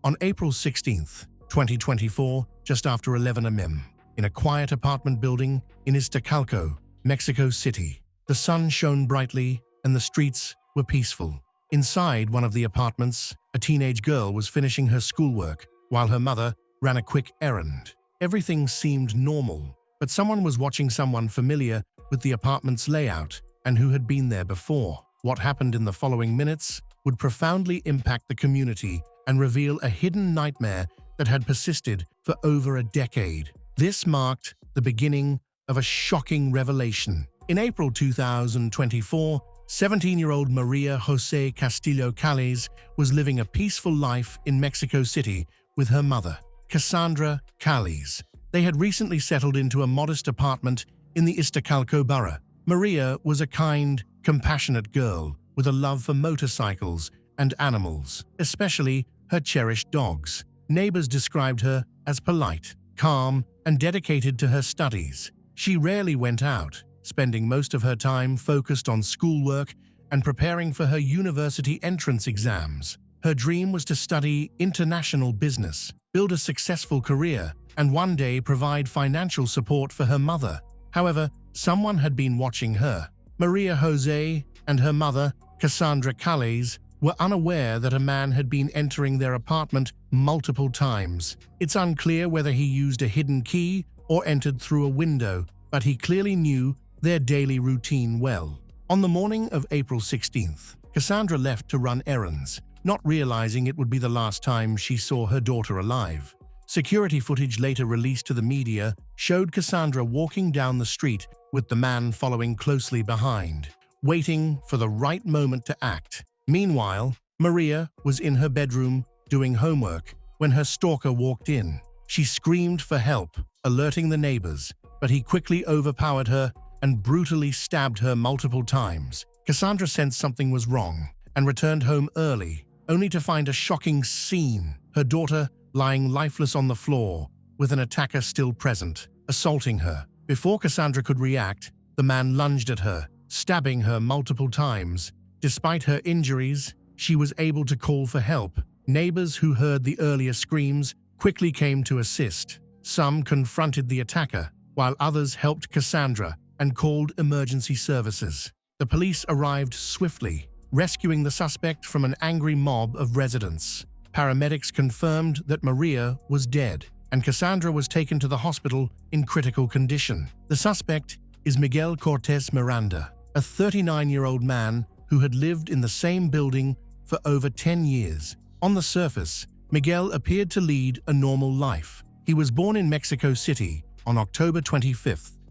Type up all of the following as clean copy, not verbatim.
On April 16, 2024, just after 11 a.m., in a quiet apartment building in Iztacalco, Mexico City, the sun shone brightly and the streets were peaceful. Inside one of the apartments, a teenage girl was finishing her schoolwork while her mother ran a quick errand. Everything seemed normal, but someone was watching someone familiar with the apartment's layout and who had been there before. What happened in the following minutes would profoundly impact the community and reveal a hidden nightmare that had persisted for over a decade. This marked the beginning of a shocking revelation. In April 2024, 17-year-old Maria José Castillo Calles was living a peaceful life in Mexico City with her mother, Cassandra Calles. They had recently settled into a modest apartment in the Iztacalco borough. Maria was a kind, compassionate girl with a love for motorcycles and animals, especially her cherished dogs. Neighbors described her as polite, calm, and dedicated to her studies. She rarely went out, spending most of her time focused on schoolwork and preparing for her university entrance exams. Her dream was to study international business, build a successful career, and one day provide financial support for her mother. However, someone had been watching her. Maria José and her mother, Cassandra Calles, were unaware that a man had been entering their apartment multiple times. It's unclear whether he used a hidden key or entered through a window, but he clearly knew their daily routine well. On the morning of April 16th, Cassandra left to run errands, not realizing it would be the last time she saw her daughter alive. Security footage later released to the media showed Cassandra walking down the street with the man following closely behind, waiting for the right moment to act. Meanwhile, Maria was in her bedroom doing homework when her stalker walked in. She screamed for help, alerting the neighbors, but he quickly overpowered her and brutally stabbed her multiple times. Cassandra sensed something was wrong and returned home early, only to find a shocking scene: her daughter lying lifeless on the floor, with an attacker still present, assaulting her. Before Cassandra could react, the man lunged at her, stabbing her multiple times. Despite her injuries, she was able to call for help. Neighbors who heard the earlier screams quickly came to assist. Some confronted the attacker, while others helped Cassandra and called emergency services. The police arrived swiftly, rescuing the suspect from an angry mob of residents. Paramedics confirmed that Maria was dead, and Cassandra was taken to the hospital in critical condition. The suspect is Miguel Cortez Miranda, a 39-year-old man who had lived in the same building for over 10 years. On the surface, Miguel appeared to lead a normal life. He was born in Mexico City on October 25,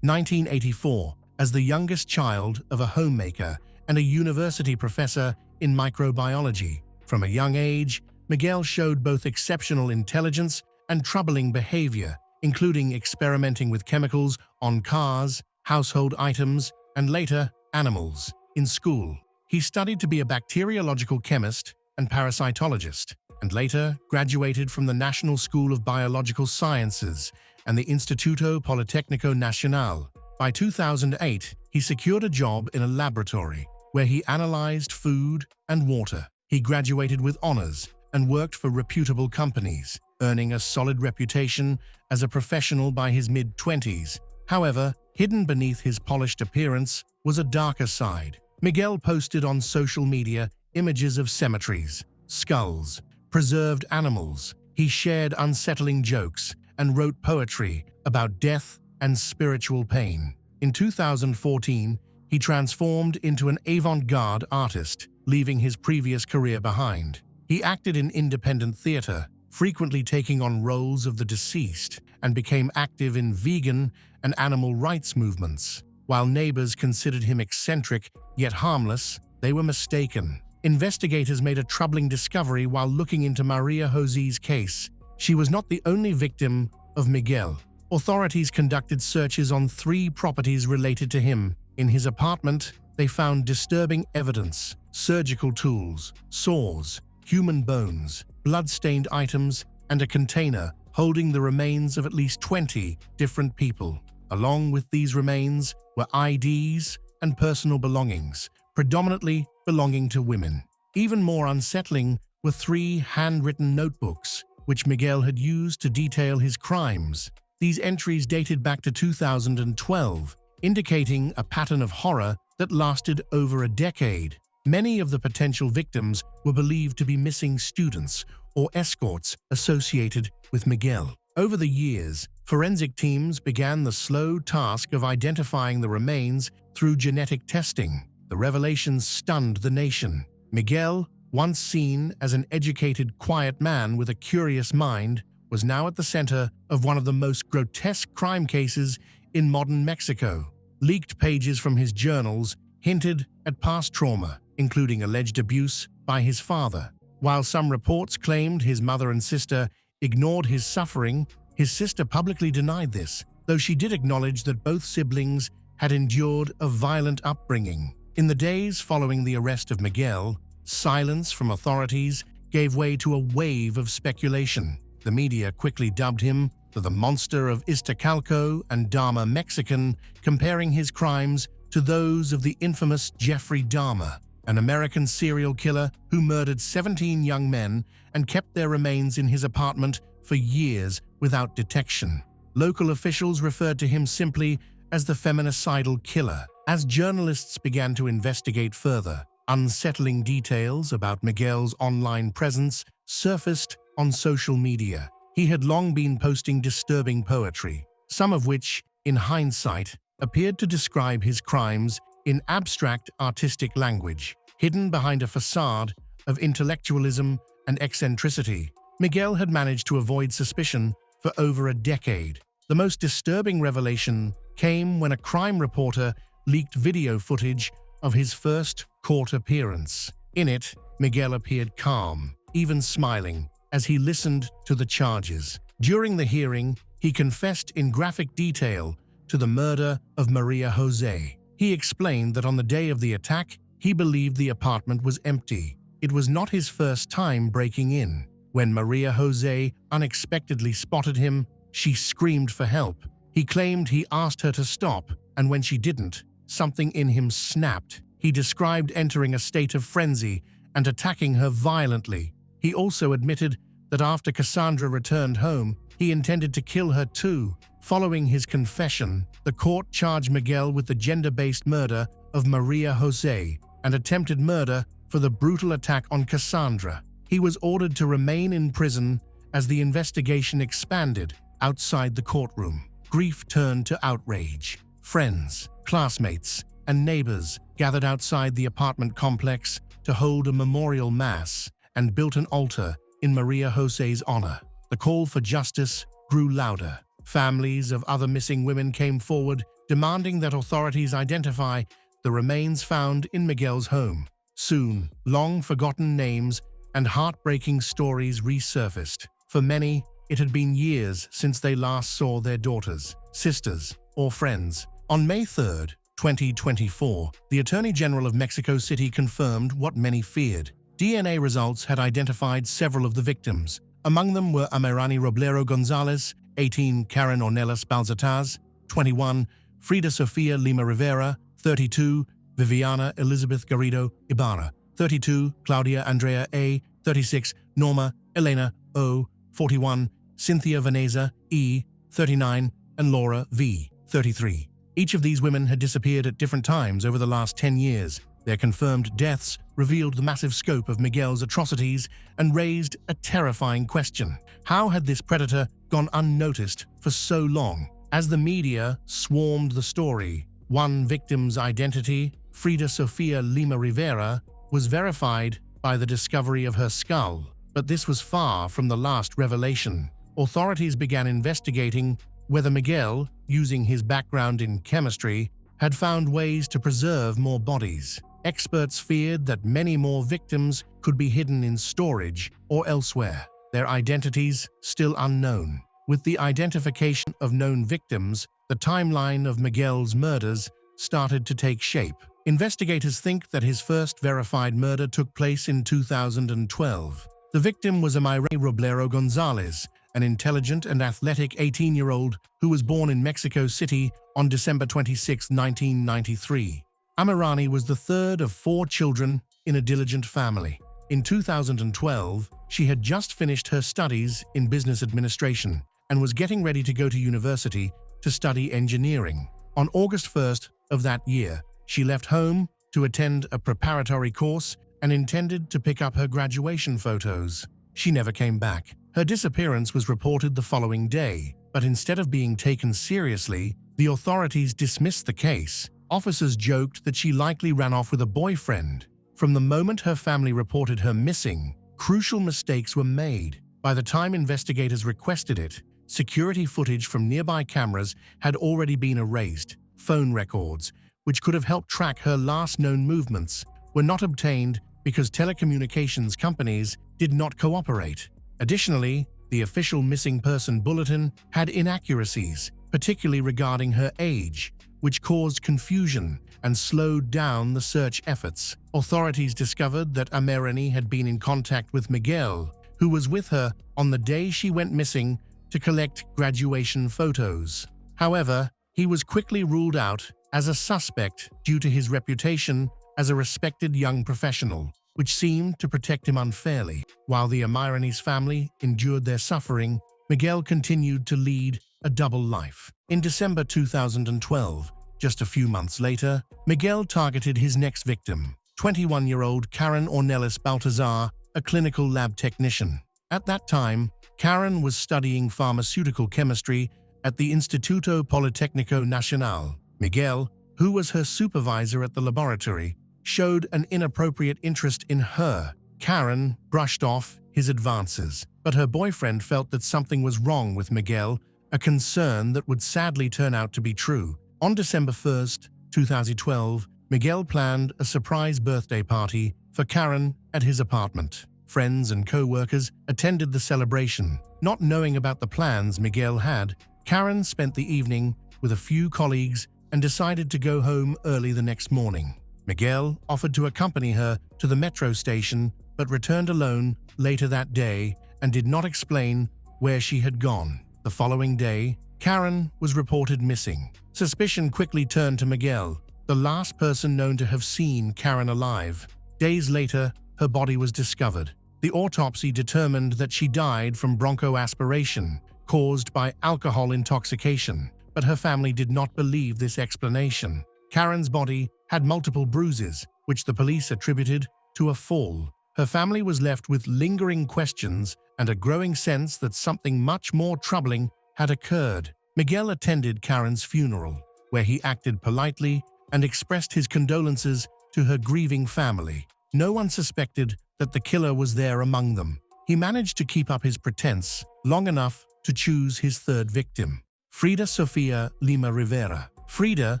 1984, as the youngest child of a homemaker and a university professor in microbiology. From a young age, Miguel showed both exceptional intelligence and troubling behavior, including experimenting with chemicals on cars, household items, and later, animals. In school, he studied to be a bacteriological chemist and parasitologist, and later graduated from the National School of Biological Sciences and the Instituto Politécnico Nacional. By 2008, he secured a job in a laboratory where he analyzed food and water. He graduated with honors and worked for reputable companies, earning a solid reputation as a professional by his mid-20s. However, hidden beneath his polished appearance was a darker side. Miguel posted on social media images of cemeteries, skulls, preserved animals. He shared unsettling jokes and wrote poetry about death and spiritual pain. In 2014, he transformed into an avant-garde artist, leaving his previous career behind. He acted in independent theater, frequently taking on roles of the deceased, and became active in vegan and animal rights movements. While neighbors considered him eccentric yet harmless, they were mistaken. Investigators made a troubling discovery while looking into Maria José's case. She was not the only victim of Miguel. Authorities conducted searches on 3 properties related to him. In his apartment, they found disturbing evidence: surgical tools, saws, human bones, blood-stained items, and a container holding the remains of at least 20 different people. Along with these remains were IDs and personal belongings, predominantly belonging to women. Even more unsettling were 3 handwritten notebooks, which Miguel had used to detail his crimes. These entries dated back to 2012, indicating a pattern of horror that lasted over a decade. Many of the potential victims were believed to be missing students or escorts associated with Miguel. Over the years, forensic teams began the slow task of identifying the remains through genetic testing. The revelations stunned the nation. Miguel, once seen as an educated, quiet man with a curious mind, was now at the center of one of the most grotesque crime cases in modern Mexico. Leaked pages from his journals hinted at past trauma, including alleged abuse by his father. While some reports claimed his mother and sister ignored his suffering, his sister publicly denied this, though she did acknowledge that both siblings had endured a violent upbringing. In the days following the arrest of Miguel, silence from authorities gave way to a wave of speculation. The media quickly dubbed him the monster of Iztacalco and Dahmer Mexican, comparing his crimes to those of the infamous Jeffrey Dahmer, an American serial killer who murdered 17 young men and kept their remains in his apartment for years without detection. Local officials referred to him simply as the feminicidal killer. As journalists began to investigate further, unsettling details about Miguel's online presence surfaced on social media. He had long been posting disturbing poetry, some of which, in hindsight, appeared to describe his crimes in abstract artistic language. Hidden behind a facade of intellectualism and eccentricity, Miguel had managed to avoid suspicion for over a decade. The most disturbing revelation came when a crime reporter leaked video footage of his first court appearance. In it, Miguel appeared calm, even smiling, as he listened to the charges. During the hearing, he confessed in graphic detail to the murder of Maria Jose. He explained that on the day of the attack, he believed the apartment was empty. It was not his first time breaking in. When Maria Jose unexpectedly spotted him, she screamed for help. He claimed he asked her to stop, and when she didn't, something in him snapped. He described entering a state of frenzy and attacking her violently. He also admitted that after Cassandra returned home, he intended to kill her too. Following his confession, the court charged Miguel with the gender-based murder of Maria Jose and attempted murder for the brutal attack on Cassandra. He was ordered to remain in prison as the investigation expanded outside the courtroom. Grief turned to outrage. Friends, classmates, and neighbors gathered outside the apartment complex to hold a memorial mass and built an altar in Maria Jose's honor. The call for justice grew louder. Families of other missing women came forward, demanding that authorities identify the remains found in Miguel's home. Soon, long-forgotten names and heartbreaking stories resurfaced. For many, it had been years since they last saw their daughters, sisters, or friends. On May 3, 2024, the Attorney General of Mexico City confirmed what many feared. DNA results had identified several of the victims. Among them were Amirani Roblero Gonzalez, 18, Karen Ornelas Balzataz, 21, Frida Sofia Lima Rivera, 32, Viviana Elizabeth Garrido Ibarra, 32, Claudia Andrea A., 36, Norma Elena O., 41, Cynthia Vanessa E., 39, and Laura V., 33. Each of these women had disappeared at different times over the last 10 years. Their confirmed deaths revealed the massive scope of Miguel's atrocities and raised a terrifying question. How had this predator gone unnoticed for so long? As the media swarmed the story, one victim's identity, Frida Sofia Lima Rivera, was verified by the discovery of her skull. But this was far from the last revelation. Authorities began investigating whether Miguel, using his background in chemistry, had found ways to preserve more bodies. Experts feared that many more victims could be hidden in storage or elsewhere, their identities still unknown. With the identification of known victims, the timeline of Miguel's murders started to take shape. Investigators think that his first verified murder took place in 2012. The victim was Amirani Roblero Gonzalez, an intelligent and athletic 18-year-old who was born in Mexico City on December 26, 1993. Amirani was the third of 4 children in a diligent family. In 2012, she had just finished her studies in business administration and was getting ready to go to university to study engineering. On August 1st of that year, she left home to attend a preparatory course and intended to pick up her graduation photos. She never came back. Her disappearance was reported the following day, but instead of being taken seriously, the authorities dismissed the case. Officers joked that she likely ran off with a boyfriend. From the moment her family reported her missing, crucial mistakes were made. By the time investigators requested it, security footage from nearby cameras had already been erased. Phone records, which could have helped track her last known movements, were not obtained because telecommunications companies did not cooperate. Additionally, the official missing person bulletin had inaccuracies, particularly regarding her age, which caused confusion and slowed down the search efforts. Authorities discovered that Amerani had been in contact with Miguel, who was with her on the day she went missing to collect graduation photos. However, he was quickly ruled out as a suspect due to his reputation as a respected young professional, which seemed to protect him unfairly. While the Amerani's family endured their suffering, Miguel continued to lead a double life. In December 2012, just a few months later, Miguel targeted his next victim, 21-year-old Karen Ornelas Baltazar, a clinical lab technician. At that time, Karen was studying pharmaceutical chemistry at the Instituto Politécnico Nacional. Miguel, who was her supervisor at the laboratory, showed an inappropriate interest in her. Karen brushed off his advances, but her boyfriend felt that something was wrong with Miguel, a concern that would sadly turn out to be true. On December 1st, 2012, Miguel planned a surprise birthday party for Karen at his apartment. Friends and co-workers attended the celebration. Not knowing about the plans Miguel had, Karen spent the evening with a few colleagues and decided to go home early the next morning. Miguel offered to accompany her to the metro station but returned alone later that day and did not explain where she had gone. The following day, Karen was reported missing. Suspicion quickly turned to Miguel, the last person known to have seen Karen alive. Days later, her body was discovered. The autopsy determined that she died from bronchoaspiration caused by alcohol intoxication, but her family did not believe this explanation. Karen's body had multiple bruises, which the police attributed to a fall. Her family was left with lingering questions and a growing sense that something much more troubling had occurred. Miguel attended Karen's funeral, where he acted politely and expressed his condolences to her grieving family. No one suspected that the killer was there among them. He managed to keep up his pretense long enough to choose his third victim, Frida Sofia Lima Rivera. Frida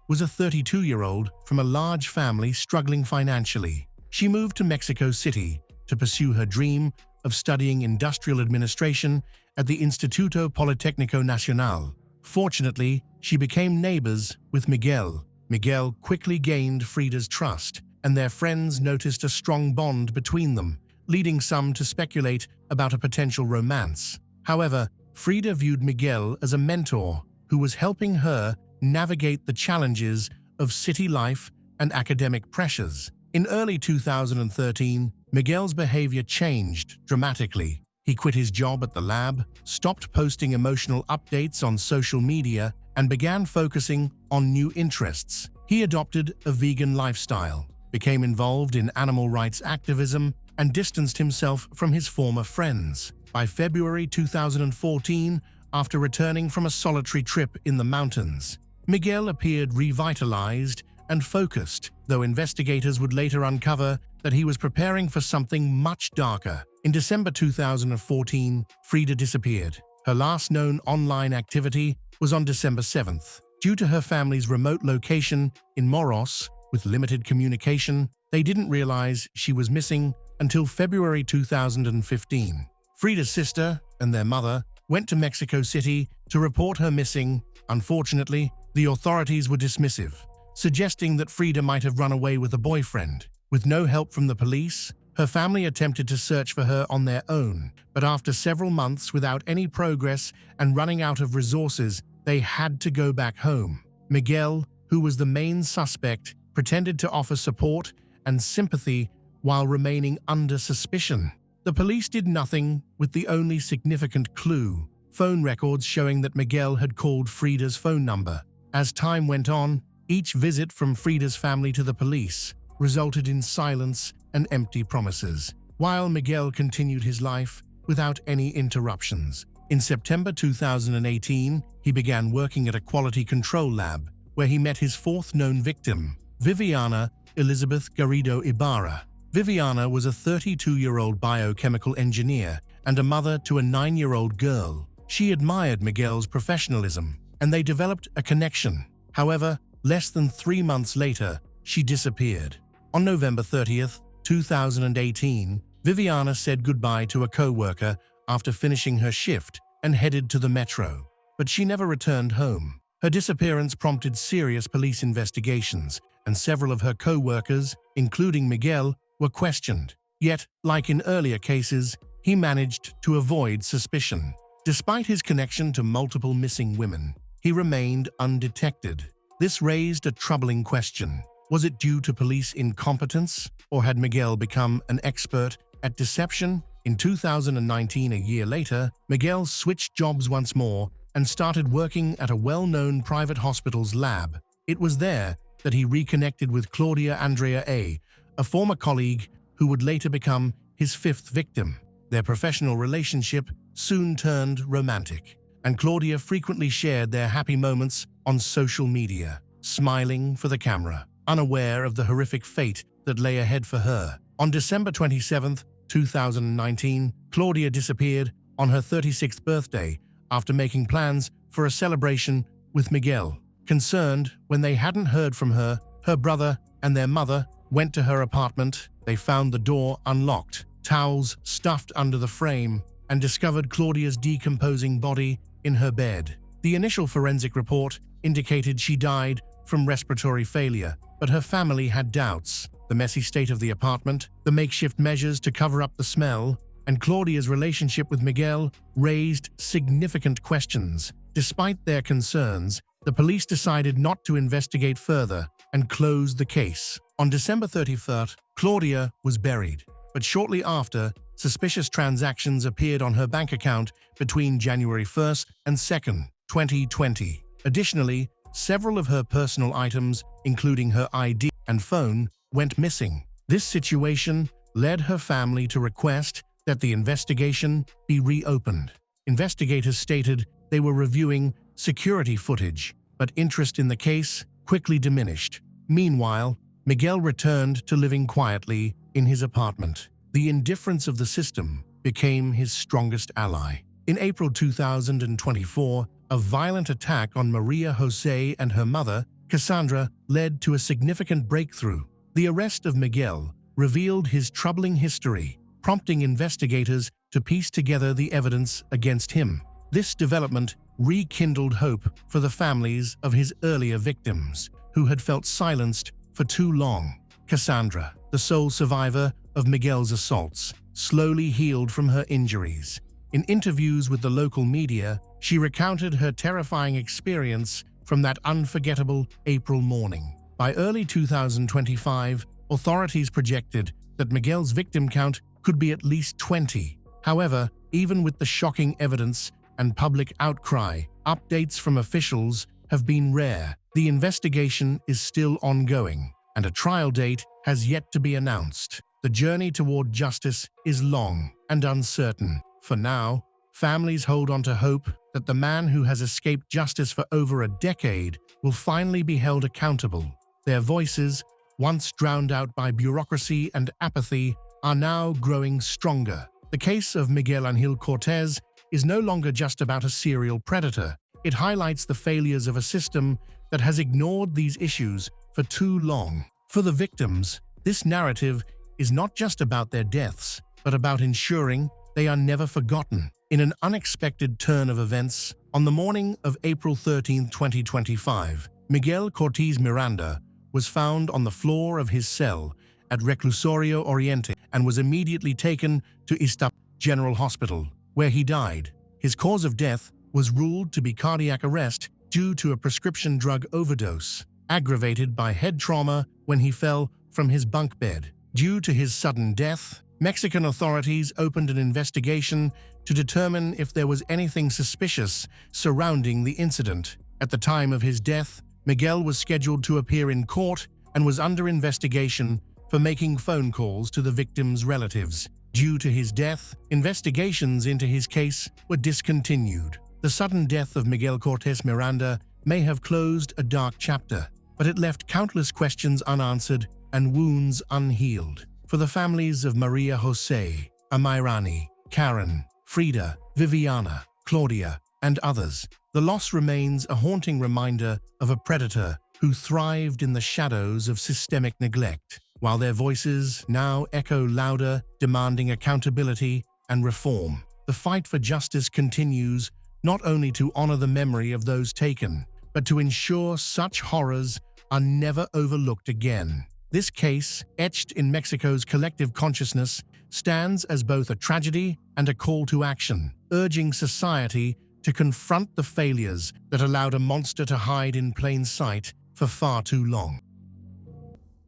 was a 32-year-old from a large family struggling financially. She moved to Mexico City to pursue her dream of studying industrial administration at the Instituto Politécnico Nacional. Fortunately, she became neighbors with Miguel. Miguel quickly gained Frida's trust, and their friends noticed a strong bond between them, leading some to speculate about a potential romance. However, Frida viewed Miguel as a mentor who was helping her navigate the challenges of city life and academic pressures. In early 2013, Miguel's behavior changed dramatically. He quit his job at the lab, stopped posting emotional updates on social media, and began focusing on new interests. He adopted a vegan lifestyle, became involved in animal rights activism, and distanced himself from his former friends. By February 2014, after returning from a solitary trip in the mountains, Miguel appeared revitalized and focused, though investigators would later uncover that he was preparing for something much darker. In December 2014, Frida disappeared. Her last known online activity was on December 7th. Due to her family's remote location in Moros, with limited communication, they didn't realize she was missing until February 2015. Frida's sister and their mother went to Mexico City to report her missing. Unfortunately, the authorities were dismissive, suggesting that Frida might have run away with a boyfriend. With no help from the police, her family attempted to search for her on their own, but after several months without any progress and running out of resources, they had to go back home. Miguel, who was the main suspect, pretended to offer support and sympathy while remaining under suspicion. The police did nothing with the only significant clue, phone records showing that Miguel had called Frida's phone number. As time went on, each visit from Frida's family to the police resulted in silence and empty promises, while Miguel continued his life without any interruptions. In September 2018, he began working at a quality control lab, where he met his fourth known victim, Viviana Elizabeth Garrido Ibarra. Viviana was a 32-year-old biochemical engineer and a mother to a 9-year-old girl. She admired Miguel's professionalism, and they developed a connection. However, less than 3 months later, she disappeared. On November 30th, 2018, Viviana said goodbye to a co-worker after finishing her shift and headed to the metro, but she never returned home. Her disappearance prompted serious police investigations, and several of her co-workers, including Miguel, were questioned. Yet, like in earlier cases, he managed to avoid suspicion. Despite his connection to multiple missing women, he remained undetected. This raised a troubling question. Was it due to police incompetence, or had Miguel become an expert at deception? In 2019, a year later, Miguel switched jobs once more and started working at a well-known private hospital's lab. It was there that he reconnected with Claudia Andrea A., a former colleague who would later become his fifth victim. Their professional relationship soon turned romantic, and Claudia frequently shared their happy moments on social media, smiling for the camera, unaware of the horrific fate that lay ahead for her. On December 27, 2019, Claudia disappeared on her 36th birthday after making plans for a celebration with Miguel. Concerned when they hadn't heard from her, her brother and their mother went to her apartment. They found the door unlocked, towels stuffed under the frame, and discovered Claudia's decomposing body in her bed. The initial forensic report indicated she died from respiratory failure, but her family had doubts. The messy state of the apartment, the makeshift measures to cover up the smell, and Claudia's relationship with Miguel raised significant questions. Despite their concerns, the police decided not to investigate further and closed the case. On December 31st, Claudia was buried, but shortly after, suspicious transactions appeared on her bank account between January 1st and 2nd, 2020. Additionally, several of her personal items, including her ID and phone, went missing. This situation led her family to request that the investigation be reopened. Investigators stated they were reviewing security footage, but interest in the case quickly diminished. Meanwhile, Miguel returned to living quietly in his apartment. The indifference of the system became his strongest ally. In April 2024, a violent attack on Maria Jose and her mother, Cassandra, led to a significant breakthrough. The arrest of Miguel revealed his troubling history, prompting investigators to piece together the evidence against him. This development rekindled hope for the families of his earlier victims, who had felt silenced for too long. Cassandra, the sole survivor of Miguel's assaults, slowly healed from her injuries. In interviews with the local media, she recounted her terrifying experience from that unforgettable April morning. By early 2025, authorities projected that Miguel's victim count could be at least 20. However, even with the shocking evidence and public outcry, updates from officials have been rare. The investigation is still ongoing, and a trial date has yet to be announced. The journey toward justice is long and uncertain. For now, families hold on to hope that the man who has escaped justice for over a decade will finally be held accountable. Their voices, once drowned out by bureaucracy and apathy, are now growing stronger. The case of Miguel Angel Cortez is no longer just about a serial predator. It highlights the failures of a system that has ignored these issues for too long. For the victims, this narrative is not just about their deaths, but about ensuring they are never forgotten. In an unexpected turn of events, on the morning of April 13, 2025, Miguel Cortez Miranda was found on the floor of his cell at Reclusorio Oriente and was immediately taken to Iztacalco General Hospital, where he died. His cause of death was ruled to be cardiac arrest due to a prescription drug overdose, aggravated by head trauma when he fell from his bunk bed. Due to his sudden death, Mexican authorities opened an investigation to determine if there was anything suspicious surrounding the incident. At the time of his death, Miguel was scheduled to appear in court and was under investigation for making phone calls to the victim's relatives. Due to his death, investigations into his case were discontinued. The sudden death of Miguel Cortés Miranda may have closed a dark chapter, but it left countless questions unanswered and wounds unhealed. For the families of Maria Jose, Amairani, Karen, Frida, Viviana, Claudia, and others, the loss remains a haunting reminder of a predator who thrived in the shadows of systemic neglect. While their voices now echo louder, demanding accountability and reform, the fight for justice continues, not only to honor the memory of those taken, but to ensure such horrors are never overlooked again. This case, etched in Mexico's collective consciousness, stands as both a tragedy and a call to action, urging society to confront the failures that allowed a monster to hide in plain sight for far too long.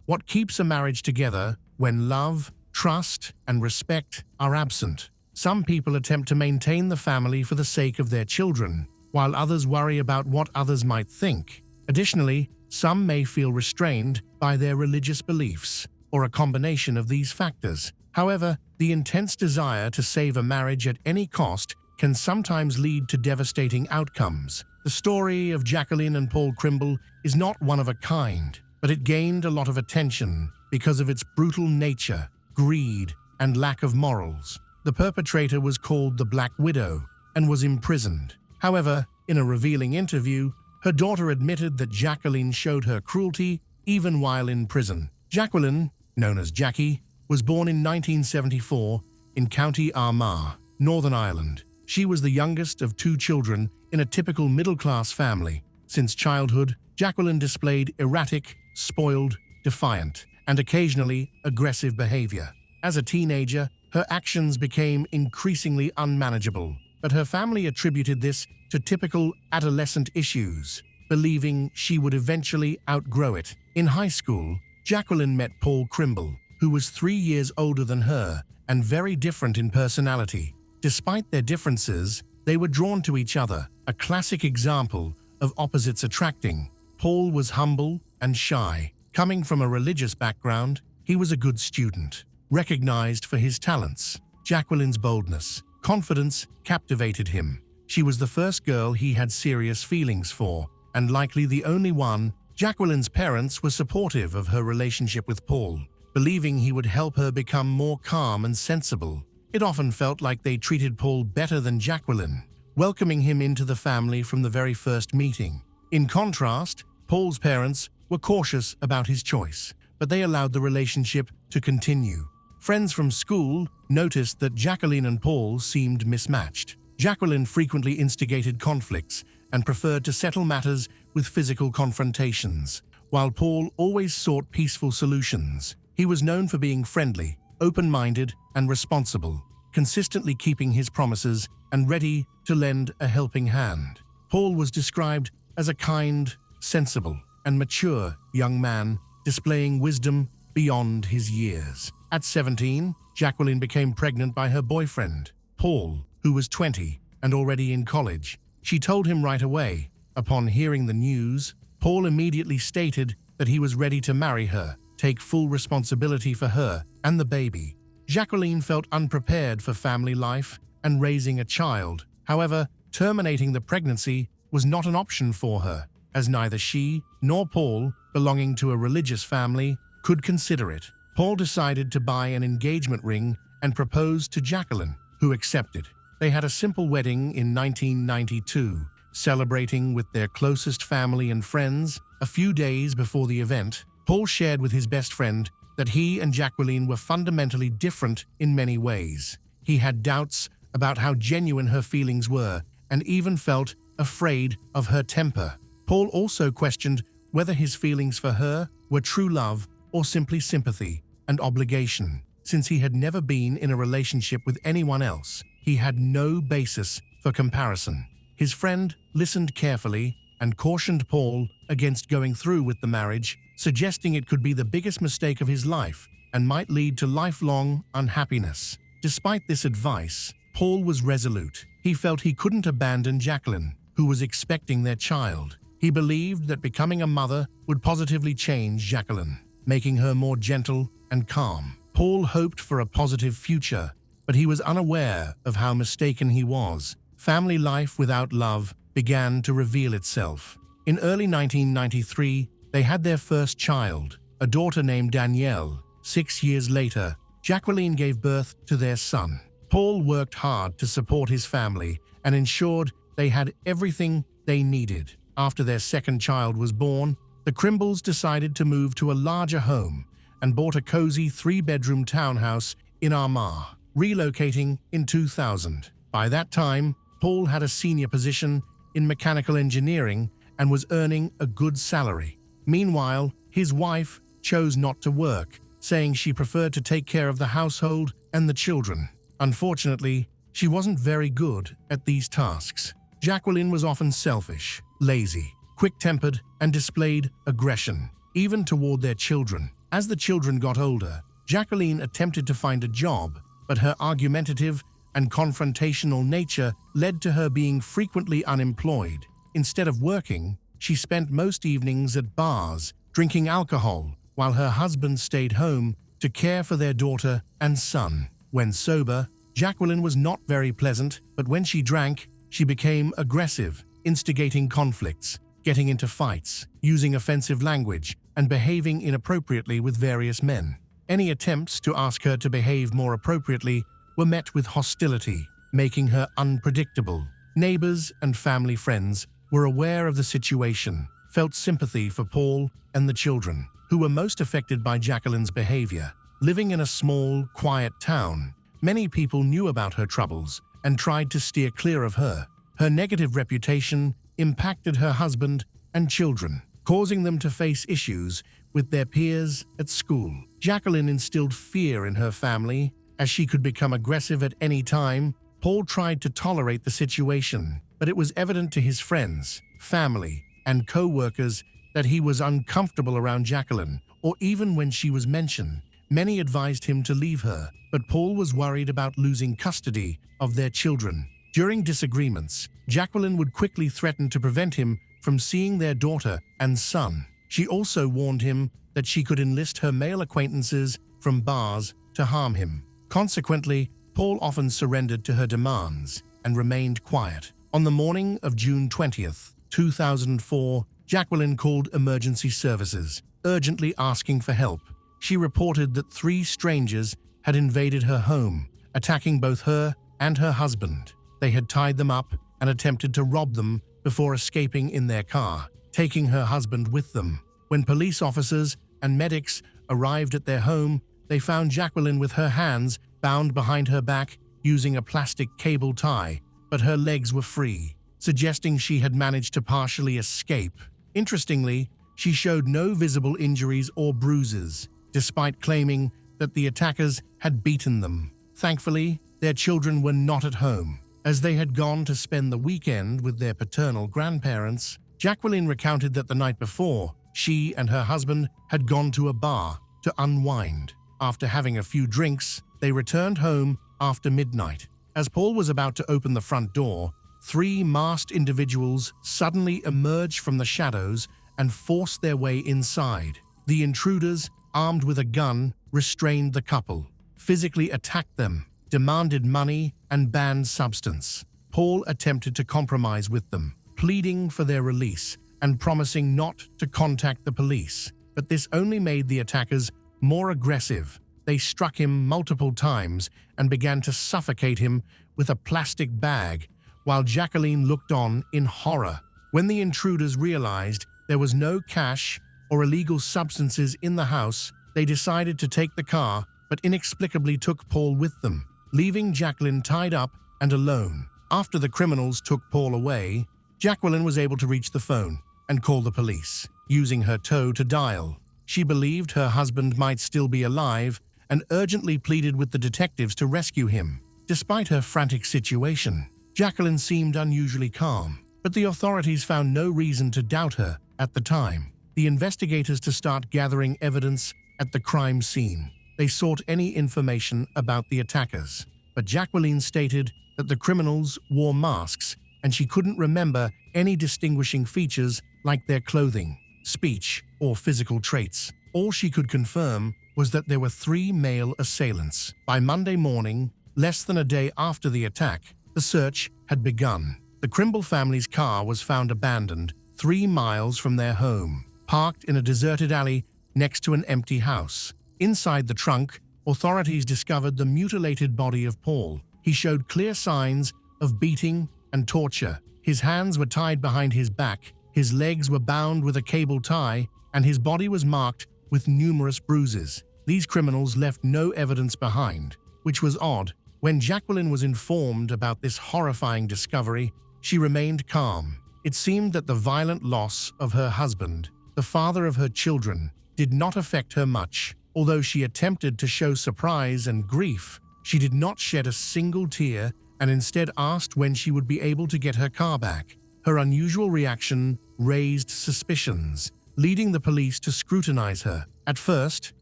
What keeps a marriage together when love, trust, and respect are absent? Some people attempt to maintain the family for the sake of their children, while others worry about what others might think. Additionally, some may feel restrained by their religious beliefs, or a combination of these factors. However, the intense desire to save a marriage at any cost can sometimes lead to devastating outcomes. The story of Jacqueline and Paul Krimble is not one of a kind, but it gained a lot of attention because of its brutal nature, greed, and lack of morals. The perpetrator was called the Black Widow and was imprisoned. However, in a revealing interview, her daughter admitted that Jacqueline showed her cruelty even while in prison. Jacqueline, known as Jackie, was born in 1974 in County Armagh, Northern Ireland. She was the youngest of two children in a typical middle-class family. Since childhood, Jacqueline displayed erratic, spoiled, defiant, and occasionally aggressive behavior. As a teenager, her actions became increasingly unmanageable, but her family attributed this to typical adolescent issues, believing she would eventually outgrow it. In high school, Jacqueline met Paul Krimble, who was 3 years older than her and very different in personality. Despite their differences, they were drawn to each other, a classic example of opposites attracting. Paul was humble and shy. Coming from a religious background, he was a good student, recognized for his talents. Jacqueline's boldness, confidence captivated him. She was the first girl he had serious feelings for, and likely the only one. Jacqueline's parents were supportive of her relationship with Paul, believing he would help her become more calm and sensible. It often felt like they treated Paul better than Jacqueline, welcoming him into the family from the very first meeting. In contrast, Paul's parents were cautious about his choice, but they allowed the relationship to continue. Friends from school noticed that Jacqueline and Paul seemed mismatched. Jacqueline frequently instigated conflicts and preferred to settle matters with physical confrontations, while Paul always sought peaceful solutions. He was known for being friendly, open-minded, and responsible, consistently keeping his promises and ready to lend a helping hand. Paul was described as a kind, sensible, and mature young man, displaying wisdom beyond his years. At 17, Jacqueline became pregnant by her boyfriend, Paul, who was 20 and already in college. She told him right away. Upon hearing the news, Paul immediately stated that he was ready to marry her, take full responsibility for her and the baby. Jacqueline felt unprepared for family life and raising a child. However, terminating the pregnancy was not an option for her, as neither she nor Paul, belonging to a religious family, could consider it. Paul decided to buy an engagement ring and proposed to Jacqueline, who accepted. They had a simple wedding in 1992, celebrating with their closest family and friends. A few days before the event, Paul shared with his best friend that he and Jacqueline were fundamentally different in many ways. He had doubts about how genuine her feelings were and even felt afraid of her temper. Paul also questioned whether his feelings for her were true love or simply sympathy and obligation. Since he had never been in a relationship with anyone else, he had no basis for comparison. His friend listened carefully and cautioned Paul against going through with the marriage, suggesting it could be the biggest mistake of his life. and might lead to lifelong unhappiness. Despite this advice, Paul was resolute. He felt he couldn't abandon Jacqueline, who was expecting their child. He believed that becoming a mother would positively change Jacqueline, making her more gentle and calm. Paul hoped for a positive future, but he was unaware of how mistaken he was. Family life without love began to reveal itself. In early 1993, they had their first child, a daughter named Danielle. 6 years later, Jacqueline gave birth to their son. Paul worked hard to support his family and ensured they had everything they needed. After their second child was born, the Crimbles decided to move to a larger home and bought a cozy 3-bedroom townhouse in Armagh, relocating in 2000. By that time, Paul had a senior position in mechanical engineering and was earning a good salary. Meanwhile, his wife chose not to work, saying she preferred to take care of the household and the children. Unfortunately, she wasn't very good at these tasks. Jacqueline was often selfish, lazy, quick-tempered, and displayed aggression, even toward their children. As the children got older, Jacqueline attempted to find a job, but her argumentative and confrontational nature led to her being frequently unemployed. Instead of working, she spent most evenings at bars, drinking alcohol, while her husband stayed home to care for their daughter and son. When sober, Jacqueline was not very pleasant, but when she drank, she became aggressive, instigating conflicts, getting into fights, using offensive language, and behaving inappropriately with various men. Any attempts to ask her to behave more appropriately were met with hostility, making her unpredictable. Neighbors and family friends were aware of the situation, felt sympathy for Paul and the children, who were most affected by Jacqueline's behavior. Living in a small, quiet town, many people knew about her troubles and tried to steer clear of her. Her negative reputation impacted her husband and children, causing them to face issues with their peers at school. Jacqueline instilled fear in her family, as she could become aggressive at any time. Paul tried to tolerate the situation, but it was evident to his friends, family, and co-workers that he was uncomfortable around Jacqueline, or even when she was mentioned. Many advised him to leave her, but Paul was worried about losing custody of their children. During disagreements, Jacqueline would quickly threaten to prevent him from seeing their daughter and son. She also warned him that she could enlist her male acquaintances from bars to harm him. Consequently, Paul often surrendered to her demands and remained quiet. On the morning of June 20th, 2004, Jacqueline called emergency services, urgently asking for help. She reported that 3 strangers had invaded her home, attacking both her and her husband. They had tied them up and attempted to rob them before escaping in their car, taking her husband with them. When police officers and medics arrived at their home, they found Jacqueline with her hands bound behind her back using a plastic cable tie, but her legs were free, suggesting she had managed to partially escape. Interestingly, she showed no visible injuries or bruises, despite claiming that the attackers had beaten them. Thankfully, their children were not at home, as they had gone to spend the weekend with their paternal grandparents. Jacqueline recounted that the night before, she and her husband had gone to a bar to unwind. After having a few drinks, they returned home after midnight. As Paul was about to open the front door, 3 masked individuals suddenly emerged from the shadows and forced their way inside. The intruders, armed with a gun, restrained the couple, physically attacked them, demanded money, and banned substance. Paul attempted to compromise with them, pleading for their release and promising not to contact the police. But this only made the attackers more aggressive. They struck him multiple times and began to suffocate him with a plastic bag, while Jacqueline looked on in horror. When the intruders realized there was no cash or illegal substances in the house, they decided to take the car, but inexplicably took Paul with them, leaving Jacqueline tied up and alone. After the criminals took Paul away, Jacqueline was able to reach the phone and call the police, using her toe to dial. She believed her husband might still be alive and urgently pleaded with the detectives to rescue him. Despite her frantic situation, Jacqueline seemed unusually calm, but the authorities found no reason to doubt her at the time. The investigators to start gathering evidence at the crime scene. they sought any information about the attackers. But Jacqueline stated that the criminals wore masks and she couldn't remember any distinguishing features like their clothing, speech, or physical traits. All she could confirm was that there were 3 male assailants. By Monday morning, less than a day after the attack, the search had begun. The Crimble family's car was found abandoned 3 miles from their home, parked in a deserted alley next to an empty house. Inside the trunk, authorities discovered the mutilated body of Paul. He showed clear signs of beating and torture. His hands were tied behind his back, his legs were bound with a cable tie, and his body was marked with numerous bruises. These criminals left no evidence behind, which was odd. When Jacqueline was informed about this horrifying discovery, she remained calm. It seemed that the violent loss of her husband, the father of her children, did not affect her much. Although she attempted to show surprise and grief, she did not shed a single tear and instead asked when she would be able to get her car back. Her unusual reaction raised suspicions, leading the police to scrutinize her. At first,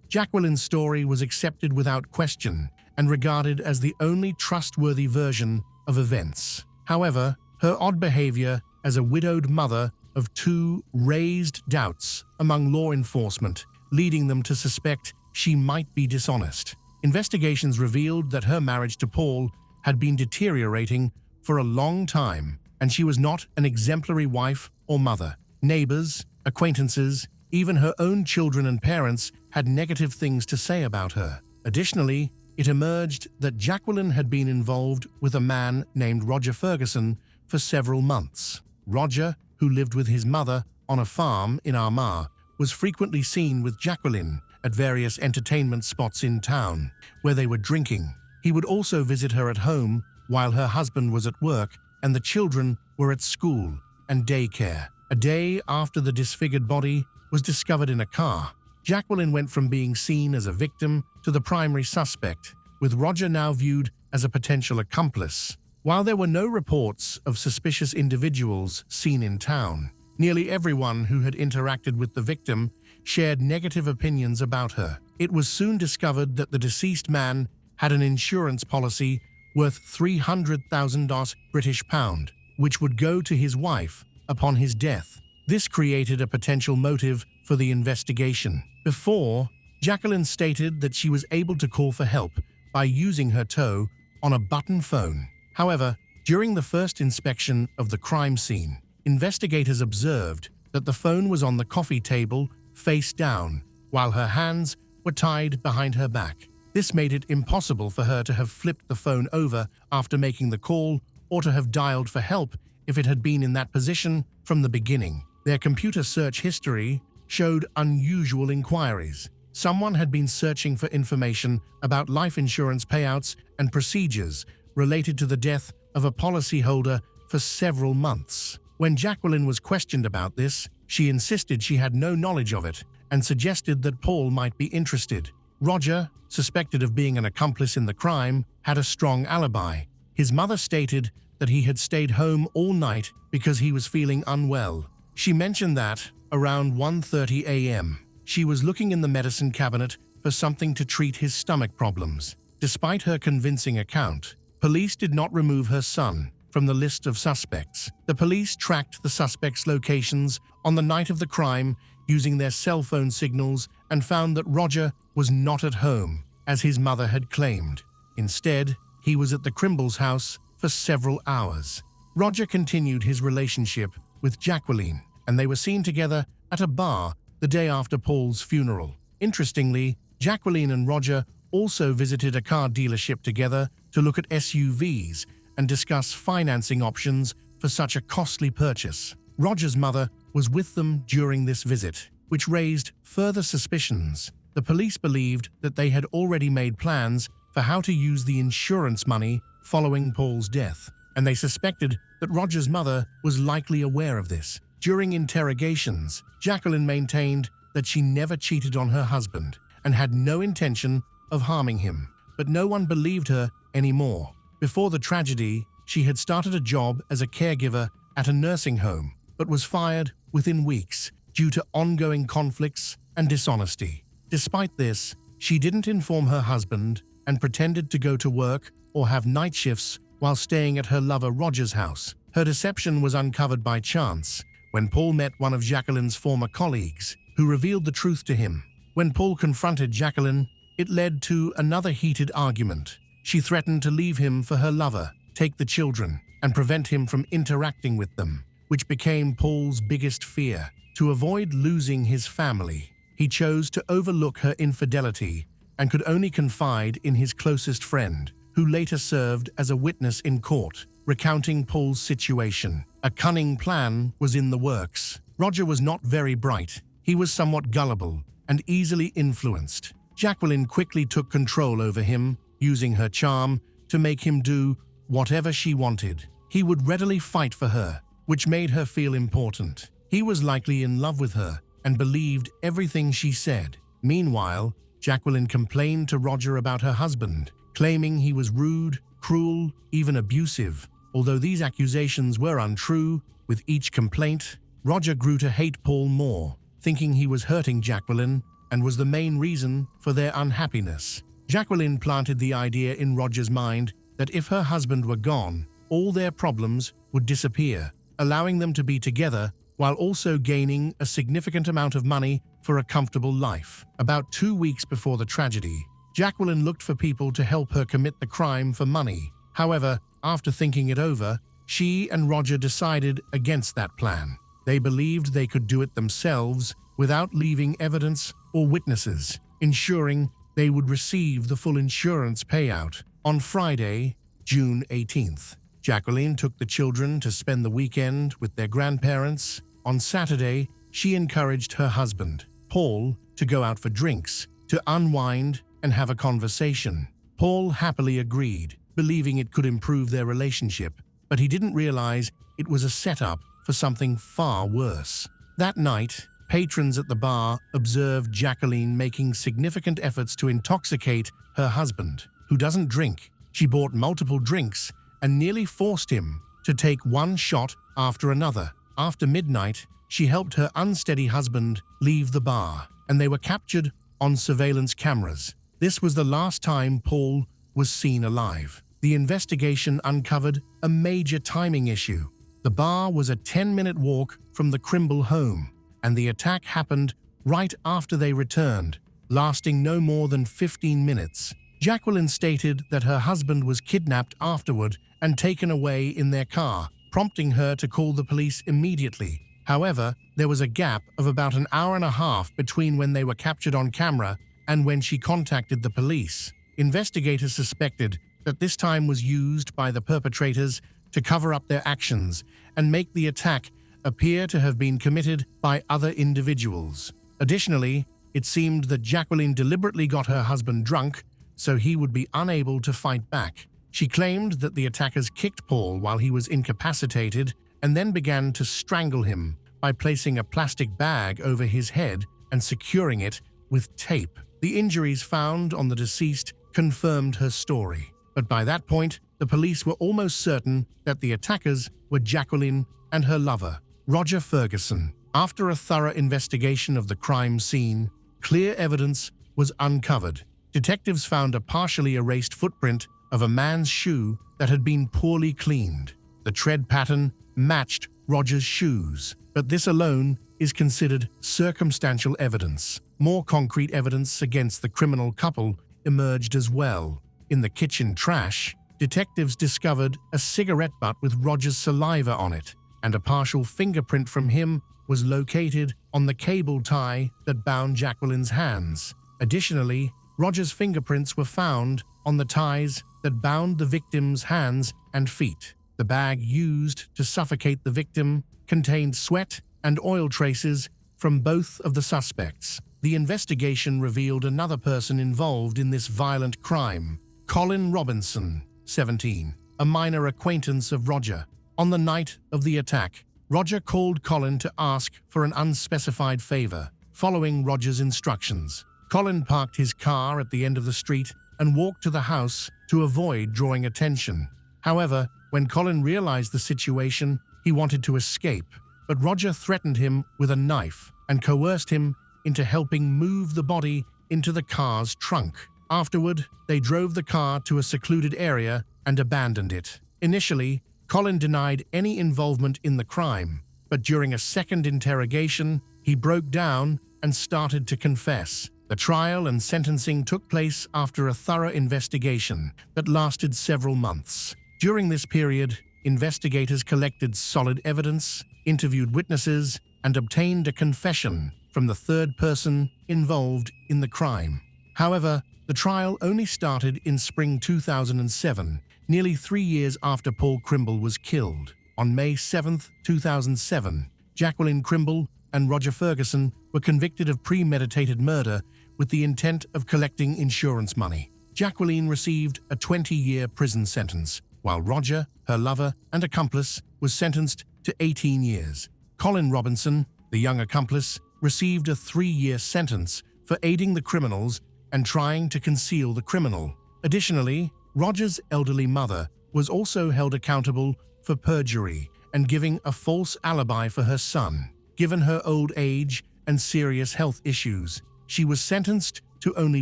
Jacqueline's story was accepted without question and regarded as the only trustworthy version of events. However, her odd behavior as a widowed mother of 2 raised doubts among law enforcement, leading them to suspect she might be dishonest. Investigations revealed that her marriage to Paul had been deteriorating for a long time, and she was not an exemplary wife or mother. Neighbors, acquaintances, even her own children and parents had negative things to say about her. Additionally, it emerged that Jacqueline had been involved with a man named Roger Ferguson for several months. Roger, who lived with his mother on a farm in Armagh, was frequently seen with Jacqueline at various entertainment spots in town, where they were drinking. He would also visit her at home while her husband was at work and the children were at school and daycare. A day after the disfigured body was discovered in a car, Jacqueline went from being seen as a victim to the primary suspect, with Roger now viewed as a potential accomplice. While there were no reports of suspicious individuals seen in town, nearly everyone who had interacted with the victim shared negative opinions about her. It was soon discovered that the deceased man had an insurance policy worth £300,000 British pound, which would go to his wife upon his death. This created a potential motive for the investigation. Before, Jacqueline stated that she was able to call for help by using her toe on a button phone. However, during the first inspection of the crime scene, investigators observed that the phone was on the coffee table face down, while her hands were tied behind her back. This made it impossible for her to have flipped the phone over after making the call or to have dialed for help if it had been in that position from the beginning. Their computer search history showed unusual inquiries. Someone had been searching for information about life insurance payouts and procedures related to the death of a policyholder for several months. When Jacqueline was questioned about this, she insisted she had no knowledge of it and suggested that Paul might be interested. Roger, suspected of being an accomplice in the crime, had a strong alibi. His mother stated that he had stayed home all night because he was feeling unwell. She mentioned that, around 1:30 a.m., she was looking in the medicine cabinet for something to treat his stomach problems. Despite her convincing account, police did not remove her son from the list of suspects. The police tracked the suspects' locations on the night of the crime using their cell phone signals and found that Roger was not at home, as his mother had claimed. Instead, he was at the Crimble's house for several hours. Roger continued his relationship with Jacqueline, and they were seen together at a bar the day after Paul's funeral. Interestingly, Jacqueline and Roger also visited a car dealership together to look at SUVs and discuss financing options for such a costly purchase. Roger's mother was with them during this visit, which raised further suspicions. The police believed that they had already made plans for how to use the insurance money following Paul's death, and they suspected that Roger's mother was likely aware of this. During interrogations, Jacqueline maintained that she never cheated on her husband and had no intention of harming him, but no one believed her anymore. Before the tragedy, she had started a job as a caregiver at a nursing home, but was fired within weeks due to ongoing conflicts and dishonesty. Despite this, She didn't inform her husband and pretended to go to work or have night shifts while staying at her lover Roger's house. Her deception was uncovered by chance when Paul met one of Jacqueline's former colleagues, who revealed the truth to him. When Paul confronted Jacqueline, it led to another heated argument. She threatened to leave him for her lover, take the children, and prevent him from interacting with them, which became Paul's biggest fear. To avoid losing his family, he chose to overlook her infidelity and could only confide in his closest friend, who later served as a witness in court, recounting Paul's situation. A cunning plan was in the works. Roger was not very bright. He was somewhat gullible and easily influenced. Jacqueline quickly took control over him, using her charm to make him do whatever she wanted. He would readily fight for her, which made her feel important. He was likely in love with her and believed everything she said. Meanwhile, Jacqueline complained to Roger about her husband, claiming he was rude, cruel, even abusive. Although these accusations were untrue, with each complaint, Roger grew to hate Paul more, thinking he was hurting Jacqueline and was the main reason for their unhappiness. Jacqueline planted the idea in Roger's mind that if her husband were gone, all their problems would disappear, allowing them to be together while also gaining a significant amount of money for a comfortable life. About 2 weeks before the tragedy, Jacqueline looked for people to help her commit the crime for money. However, after thinking it over, she and Roger decided against that plan. They believed they could do it themselves without leaving evidence or witnesses, ensuring they would receive the full insurance payout. On Friday, June 18th, Jacqueline took the children to spend the weekend with their grandparents. On Saturday, she encouraged her husband, Paul, to go out for drinks, to unwind and have a conversation. Paul happily agreed, believing it could improve their relationship, but he didn't realize it was a setup for something far worse. That night, patrons at the bar observed Jacqueline making significant efforts to intoxicate her husband, who doesn't drink. She bought multiple drinks and nearly forced him to take one shot after another. After midnight, she helped her unsteady husband leave the bar, and they were captured on surveillance cameras. This was the last time Paul was seen alive. The investigation uncovered a major timing issue. The bar was a 10-minute walk from the Crimble home, and the attack happened right after they returned, lasting no more than 15 minutes. Jacqueline stated that her husband was kidnapped afterward and taken away in their car, prompting her to call the police immediately. However, there was a gap of about an hour and a half between when they were captured on camera and when she contacted the police. Investigators suspected that this time was used by the perpetrators to cover up their actions and make the attack appear to have been committed by other individuals. Additionally, it seemed that Jacqueline deliberately got her husband drunk so he would be unable to fight back. She claimed that the attackers kicked Paul while he was incapacitated and then began to strangle him by placing a plastic bag over his head and securing it with tape. The injuries found on the deceased confirmed her story, but by that point, the police were almost certain that the attackers were Jacqueline and her lover, Roger Ferguson. After a thorough investigation of the crime scene, clear evidence was uncovered. Detectives found a partially erased footprint of a man's shoe that had been poorly cleaned. The tread pattern matched Roger's shoes, but this alone is considered circumstantial evidence. More concrete evidence against the criminal couple emerged as well. In the kitchen trash, detectives discovered a cigarette butt with Roger's saliva on it, and a partial fingerprint from him was located on the cable tie that bound Jacqueline's hands. Additionally, Roger's fingerprints were found on the ties that bound the victim's hands and feet. The bag used to suffocate the victim contained sweat and oil traces from both of the suspects. The investigation revealed another person involved in this violent crime, Colin Robinson, 17, a minor acquaintance of Roger. On the night of the attack, Roger called Colin to ask for an unspecified favor. Following Roger's instructions, Colin parked his car at the end of the street and walked to the house to avoid drawing attention. However, when Colin realized the situation, he wanted to escape, but Roger threatened him with a knife and coerced him into helping move the body into the car's trunk. Afterward, they drove the car to a secluded area and abandoned it. Initially, Colin denied any involvement in the crime, but during a second interrogation, he broke down and started to confess. The trial and sentencing took place after a thorough investigation that lasted several months. During this period, investigators collected solid evidence, interviewed witnesses, and obtained a confession from the third person involved in the crime. However, the trial only started in spring 2007, nearly 3 years after Paul Crimble was killed. On May 7, 2007, Jacqueline Crimble and Roger Ferguson were convicted of premeditated murder with the intent of collecting insurance money. Jacqueline received a 20-year prison sentence, while Roger, her lover and accomplice, was sentenced to 18 years. Colin Robinson, the young accomplice, received a 3-year sentence for aiding the criminals and trying to conceal the criminal. Additionally, Roger's elderly mother was also held accountable for perjury and giving a false alibi for her son. Given her old age and serious health issues, she was sentenced to only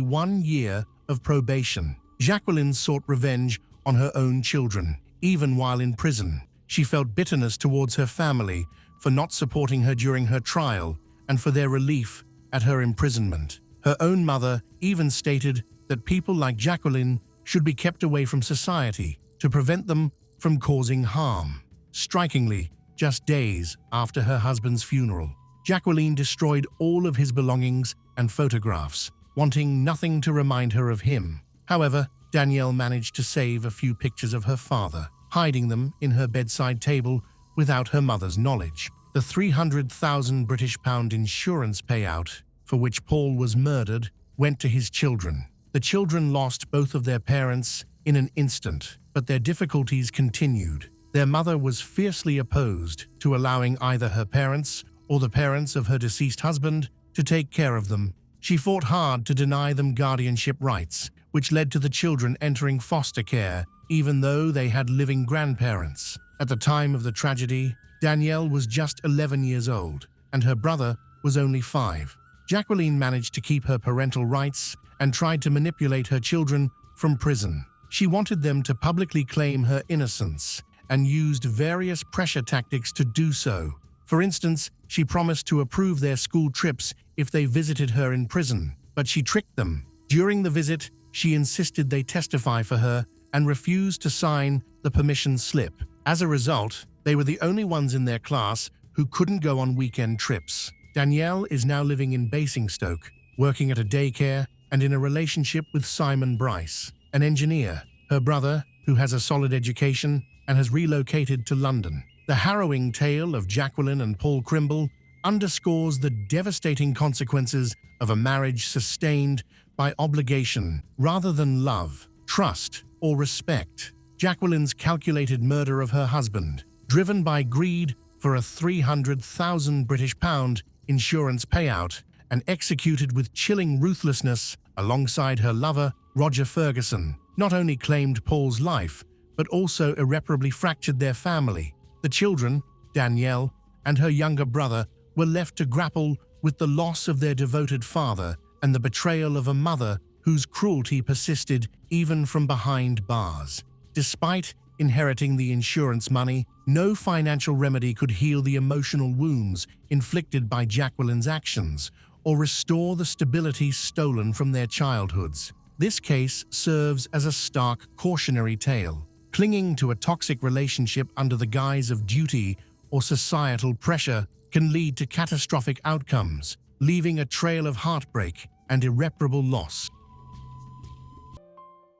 1 year of probation. Jacqueline sought revenge on her own children. Even while in prison, she felt bitterness towards her family for not supporting her during her trial and for their relief at her imprisonment. Her own mother even stated that people like Jacqueline should be kept away from society to prevent them from causing harm. Strikingly, just days after her husband's funeral, Jacqueline destroyed all of his belongings and photographs, wanting nothing to remind her of him. However, Danielle managed to save a few pictures of her father, hiding them in her bedside table without her mother's knowledge. The £300,000 insurance payout, for which Paul was murdered, went to his children. The children lost both of their parents in an instant, but their difficulties continued. Their mother was fiercely opposed to allowing either her parents or the parents of her deceased husband to take care of them. She fought hard to deny them guardianship rights, which led to the children entering foster care, even though they had living grandparents. At the time of the tragedy, Danielle was just 11 years old, and her brother was only 5. Jacqueline managed to keep her parental rights and tried to manipulate her children from prison. She wanted them to publicly claim her innocence and used various pressure tactics to do so. For instance, she promised to approve their school trips if they visited her in prison, but she tricked them. During the visit, she insisted they testify for her and refused to sign the permission slip. As a result, they were the only ones in their class who couldn't go on weekend trips. Danielle is now living in Basingstoke, working at a daycare and in a relationship with Simon Bryce, an engineer, her brother, who has a solid education and has relocated to London. The harrowing tale of Jacqueline and Paul Crimble underscores the devastating consequences of a marriage sustained by obligation rather than love, trust, or respect. Jacqueline's calculated murder of her husband, driven by greed for a £300,000 insurance payout and executed with chilling ruthlessness alongside her lover, Roger Ferguson, not only claimed Paul's life, but also irreparably fractured their family. The children, Danielle, and her younger brother were left to grapple with the loss of their devoted father and the betrayal of a mother whose cruelty persisted even from behind bars. Despite inheriting the insurance money, no financial remedy could heal the emotional wounds inflicted by Jacqueline's actions or restore the stability stolen from their childhoods. This case serves as a stark cautionary tale. Clinging to a toxic relationship under the guise of duty or societal pressure can lead to catastrophic outcomes, leaving a trail of heartbreak and irreparable loss.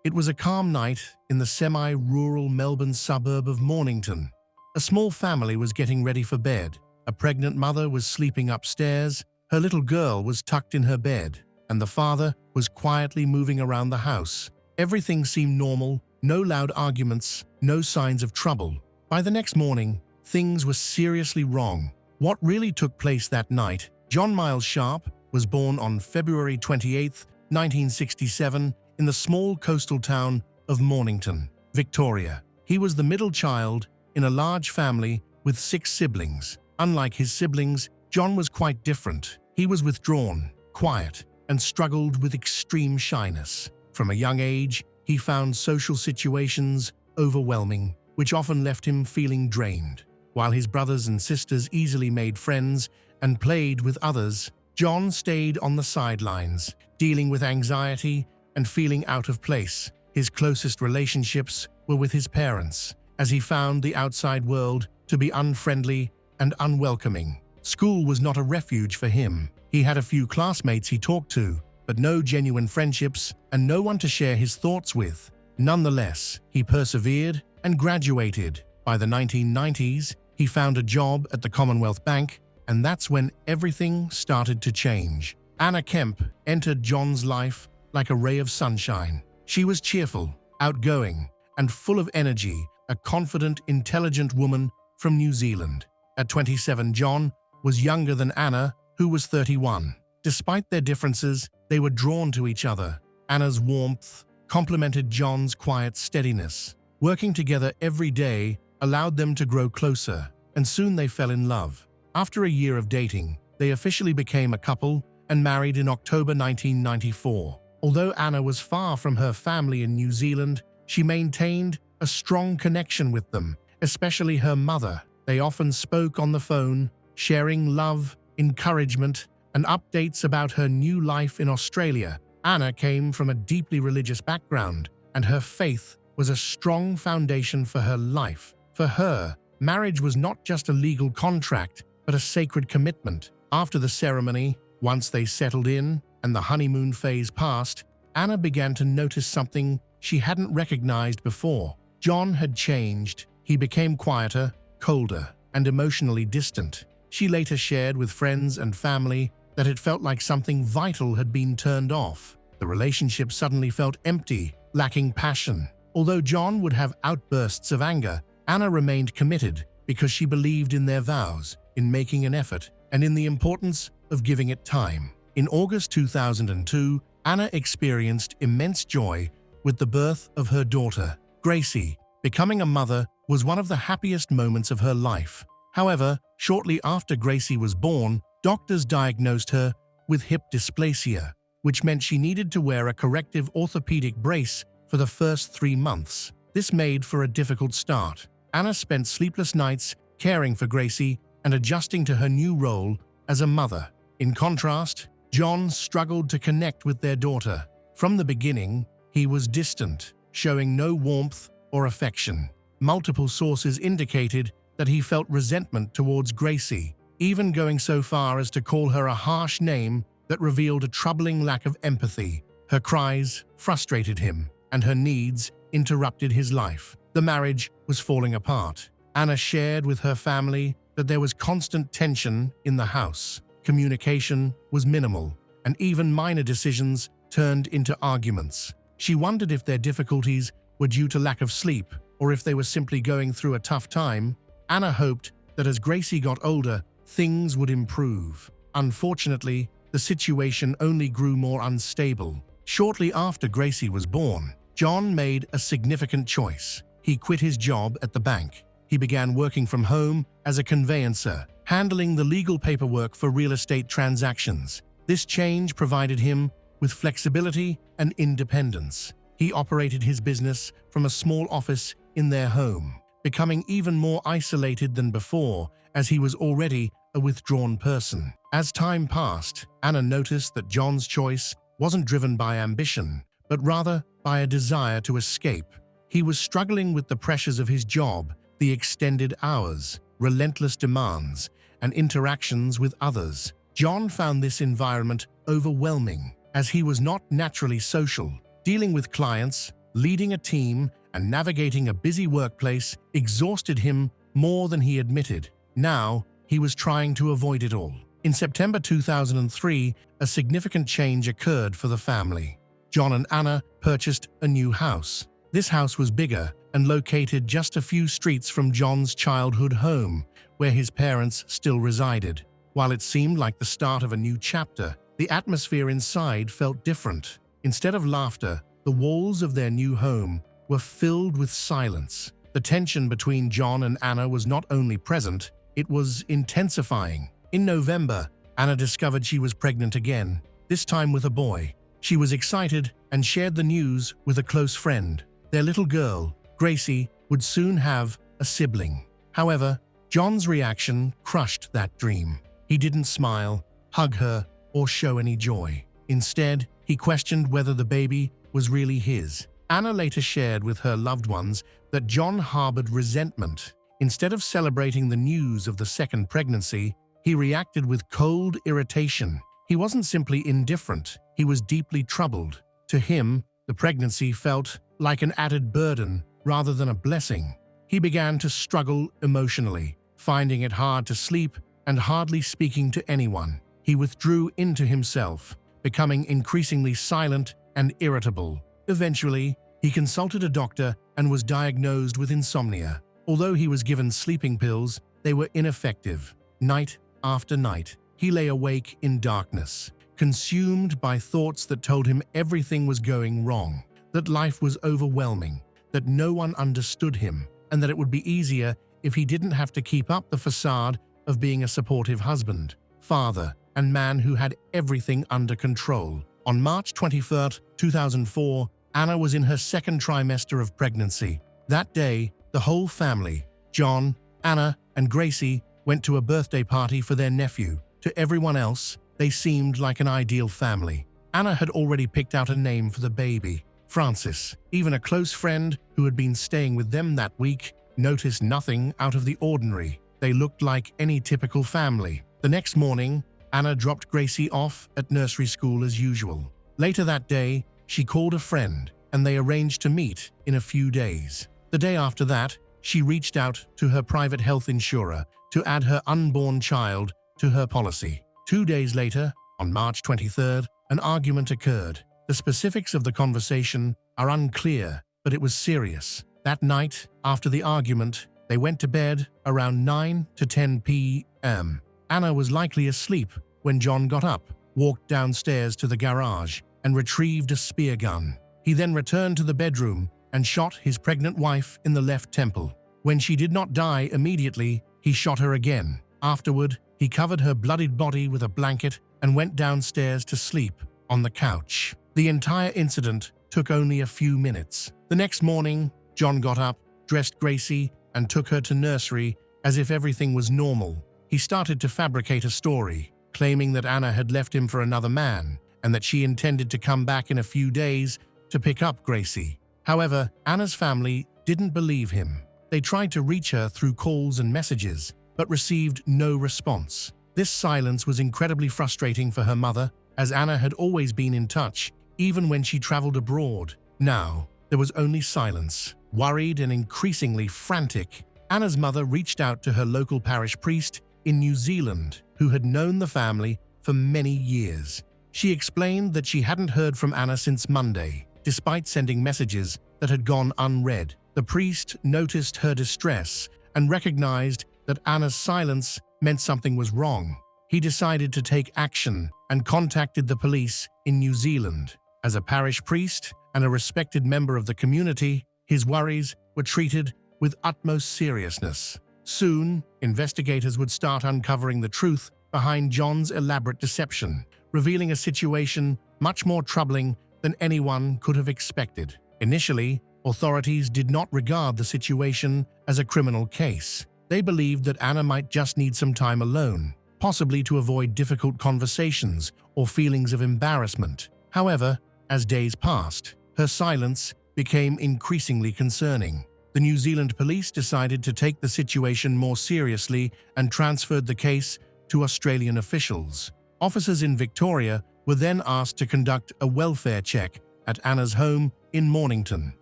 It was a calm night in the semi-rural Melbourne suburb of Mornington. A small family was getting ready for bed. A pregnant mother was sleeping upstairs, her little girl was tucked in her bed, and the father was quietly moving around the house. Everything seemed normal, no loud arguments, no signs of trouble. By the next morning, things were seriously wrong. What really took place that night? John Miles Sharp was born on February 28, 1967, in the small coastal town of Mornington, Victoria. He was the middle child in a large family with 6 siblings. Unlike his siblings, John was quite different. He was withdrawn, quiet, and struggled with extreme shyness. From a young age, he found social situations overwhelming, which often left him feeling drained. While his brothers and sisters easily made friends and played with others, John stayed on the sidelines, dealing with anxiety and feeling out of place. His closest relationships were with his parents, as he found the outside world to be unfriendly and unwelcoming. School was not a refuge for him. He had a few classmates he talked to, but no genuine friendships and no one to share his thoughts with. Nonetheless, he persevered and graduated. By the 1990s, he found a job at the Commonwealth Bank, and that's when everything started to change. Anna Kemp entered John's life like a ray of sunshine. She was cheerful, outgoing, and full of energy, a confident, intelligent woman from New Zealand. At 27, John was younger than Anna, who was 31. Despite their differences, they were drawn to each other. Anna's warmth complemented John's quiet steadiness. Working together every day allowed them to grow closer, and soon they fell in love. After a year of dating, they officially became a couple and married in October 1994. Although Anna was far from her family in New Zealand, she maintained a strong connection with them, especially her mother. They often spoke on the phone, sharing love, encouragement, and updates about her new life in Australia. Anna came from a deeply religious background, and her faith was a strong foundation for her life. For her, marriage was not just a legal contract, but a sacred commitment. After the ceremony, once they settled in and the honeymoon phase passed, Anna began to notice something she hadn't recognized before. John had changed. He became quieter, colder, and emotionally distant. She later shared with friends and family that it felt like something vital had been turned off. The relationship suddenly felt empty, lacking passion. Although John would have outbursts of anger, Anna remained committed because she believed in their vows, in making an effort, and in the importance of giving it time. In August 2002, Anna experienced immense joy with the birth of her daughter, Gracie. Becoming a mother was one of the happiest moments of her life. However, shortly after Gracie was born, doctors diagnosed her with hip dysplasia, which meant she needed to wear a corrective orthopedic brace for the first 3 months. This made for a difficult start. Anna spent sleepless nights caring for Gracie and adjusting to her new role as a mother. In contrast, John struggled to connect with their daughter. From the beginning, he was distant, showing no warmth or affection. Multiple sources indicated that he felt resentment towards Gracie, even going so far as to call her a harsh name that revealed a troubling lack of empathy. Her cries frustrated him, and her needs interrupted his life. The marriage was falling apart. Anna shared with her family that there was constant tension in the house. Communication was minimal, and even minor decisions turned into arguments. She wondered if their difficulties were due to lack of sleep or if they were simply going through a tough time. Anna hoped that as Gracie got older, things would improve. Unfortunately, the situation only grew more unstable. Shortly after Gracie was born, John made a significant choice. He quit his job at the bank. He began working from home as a conveyancer, handling the legal paperwork for real estate transactions. This change provided him with flexibility and independence. He operated his business from a small office in their home, becoming even more isolated than before, as he was already a withdrawn person. As time passed, Anna noticed that John's choice wasn't driven by ambition, but rather by a desire to escape. He was struggling with the pressures of his job, the extended hours, relentless demands, and interactions with others. John found this environment overwhelming, as he was not naturally social. Dealing with clients, leading a team, and navigating a busy workplace exhausted him more than he admitted. Now, he was trying to avoid it all. In September 2003, a significant change occurred for the family. John and Anna purchased a new house. This house was bigger and located just a few streets from John's childhood home, where his parents still resided. While it seemed like the start of a new chapter, the atmosphere inside felt different. Instead of laughter, the walls of their new home were filled with silence. The tension between John and Anna was not only present, it was intensifying. In November, Anna discovered she was pregnant again. this time with a boy. She was excited and shared the news with a close friend. Their little girl, Gracie, would soon have a sibling. However, John's reaction crushed that dream. He didn't smile, hug her, or show any joy. Instead, he questioned whether the baby was really his. Anna later shared with her loved ones that John harbored resentment. Instead of celebrating the news of the second pregnancy, he reacted with cold irritation. He wasn't simply indifferent, he was deeply troubled. To him, the pregnancy felt like an added burden rather than a blessing. He began to struggle emotionally, finding it hard to sleep and hardly speaking to anyone. He withdrew into himself, becoming increasingly silent and irritable. Eventually, he consulted a doctor and was diagnosed with insomnia. Although he was given sleeping pills, they were ineffective. Night after night, he lay awake in darkness, consumed by thoughts that told him everything was going wrong, that life was overwhelming, that no one understood him, and that it would be easier if he didn't have to keep up the facade of being a supportive husband, father, and man who had everything under control. On March 23, 2004, Anna was in her second trimester of pregnancy. That day, the whole family, John, Anna, and Gracie, went to a birthday party for their nephew. To everyone else, they seemed like an ideal family. Anna had already picked out a name for the baby, Francis. Even a close friend who had been staying with them that week noticed nothing out of the ordinary. They looked like any typical family. The next morning, Anna dropped Gracie off at nursery school as usual. Later that day, she called a friend, and they arranged to meet in a few days. The day after that, she reached out to her private health insurer to add her unborn child to her policy. 2 days later, on March 23rd, an argument occurred. The specifics of the conversation are unclear, but it was serious. That night, after the argument, they went to bed around 9 to 10 p.m. Anna was likely asleep when John got up, walked downstairs to the garage, and retrieved a spear gun. He then returned to the bedroom and shot his pregnant wife in the left temple. When she did not die immediately, he shot her again. Afterward, he covered her bloodied body with a blanket and went downstairs to sleep on the couch. The entire incident took only a few minutes. The next morning, John got up, dressed Gracie, and took her to nursery as if everything was normal. He started to fabricate a story, claiming that Anna had left him for another man and that she intended to come back in a few days to pick up Gracie. However, Anna's family didn't believe him. They tried to reach her through calls and messages, but received no response. This silence was incredibly frustrating for her mother, as Anna had always been in touch, even when she traveled abroad. Now, there was only silence. Worried and increasingly frantic, Anna's mother reached out to her local parish priest in New Zealand, who had known the family for many years. She explained that she hadn't heard from Anna since Monday, despite sending messages that had gone unread. The priest noticed her distress and recognized that Anna's silence meant something was wrong. He decided to take action and contacted the police in New Zealand. As a parish priest and a respected member of the community, his worries were treated with utmost seriousness. Soon, investigators would start uncovering the truth behind John's elaborate deception, revealing a situation much more troubling than anyone could have expected. Initially, authorities did not regard the situation as a criminal case. They believed that Anna might just need some time alone, possibly to avoid difficult conversations or feelings of embarrassment. However, as days passed, her silence became increasingly concerning. The New Zealand police decided to take the situation more seriously and transferred the case to Australian officials. Officers in Victoria were then asked to conduct a welfare check at Anna's home in Mornington.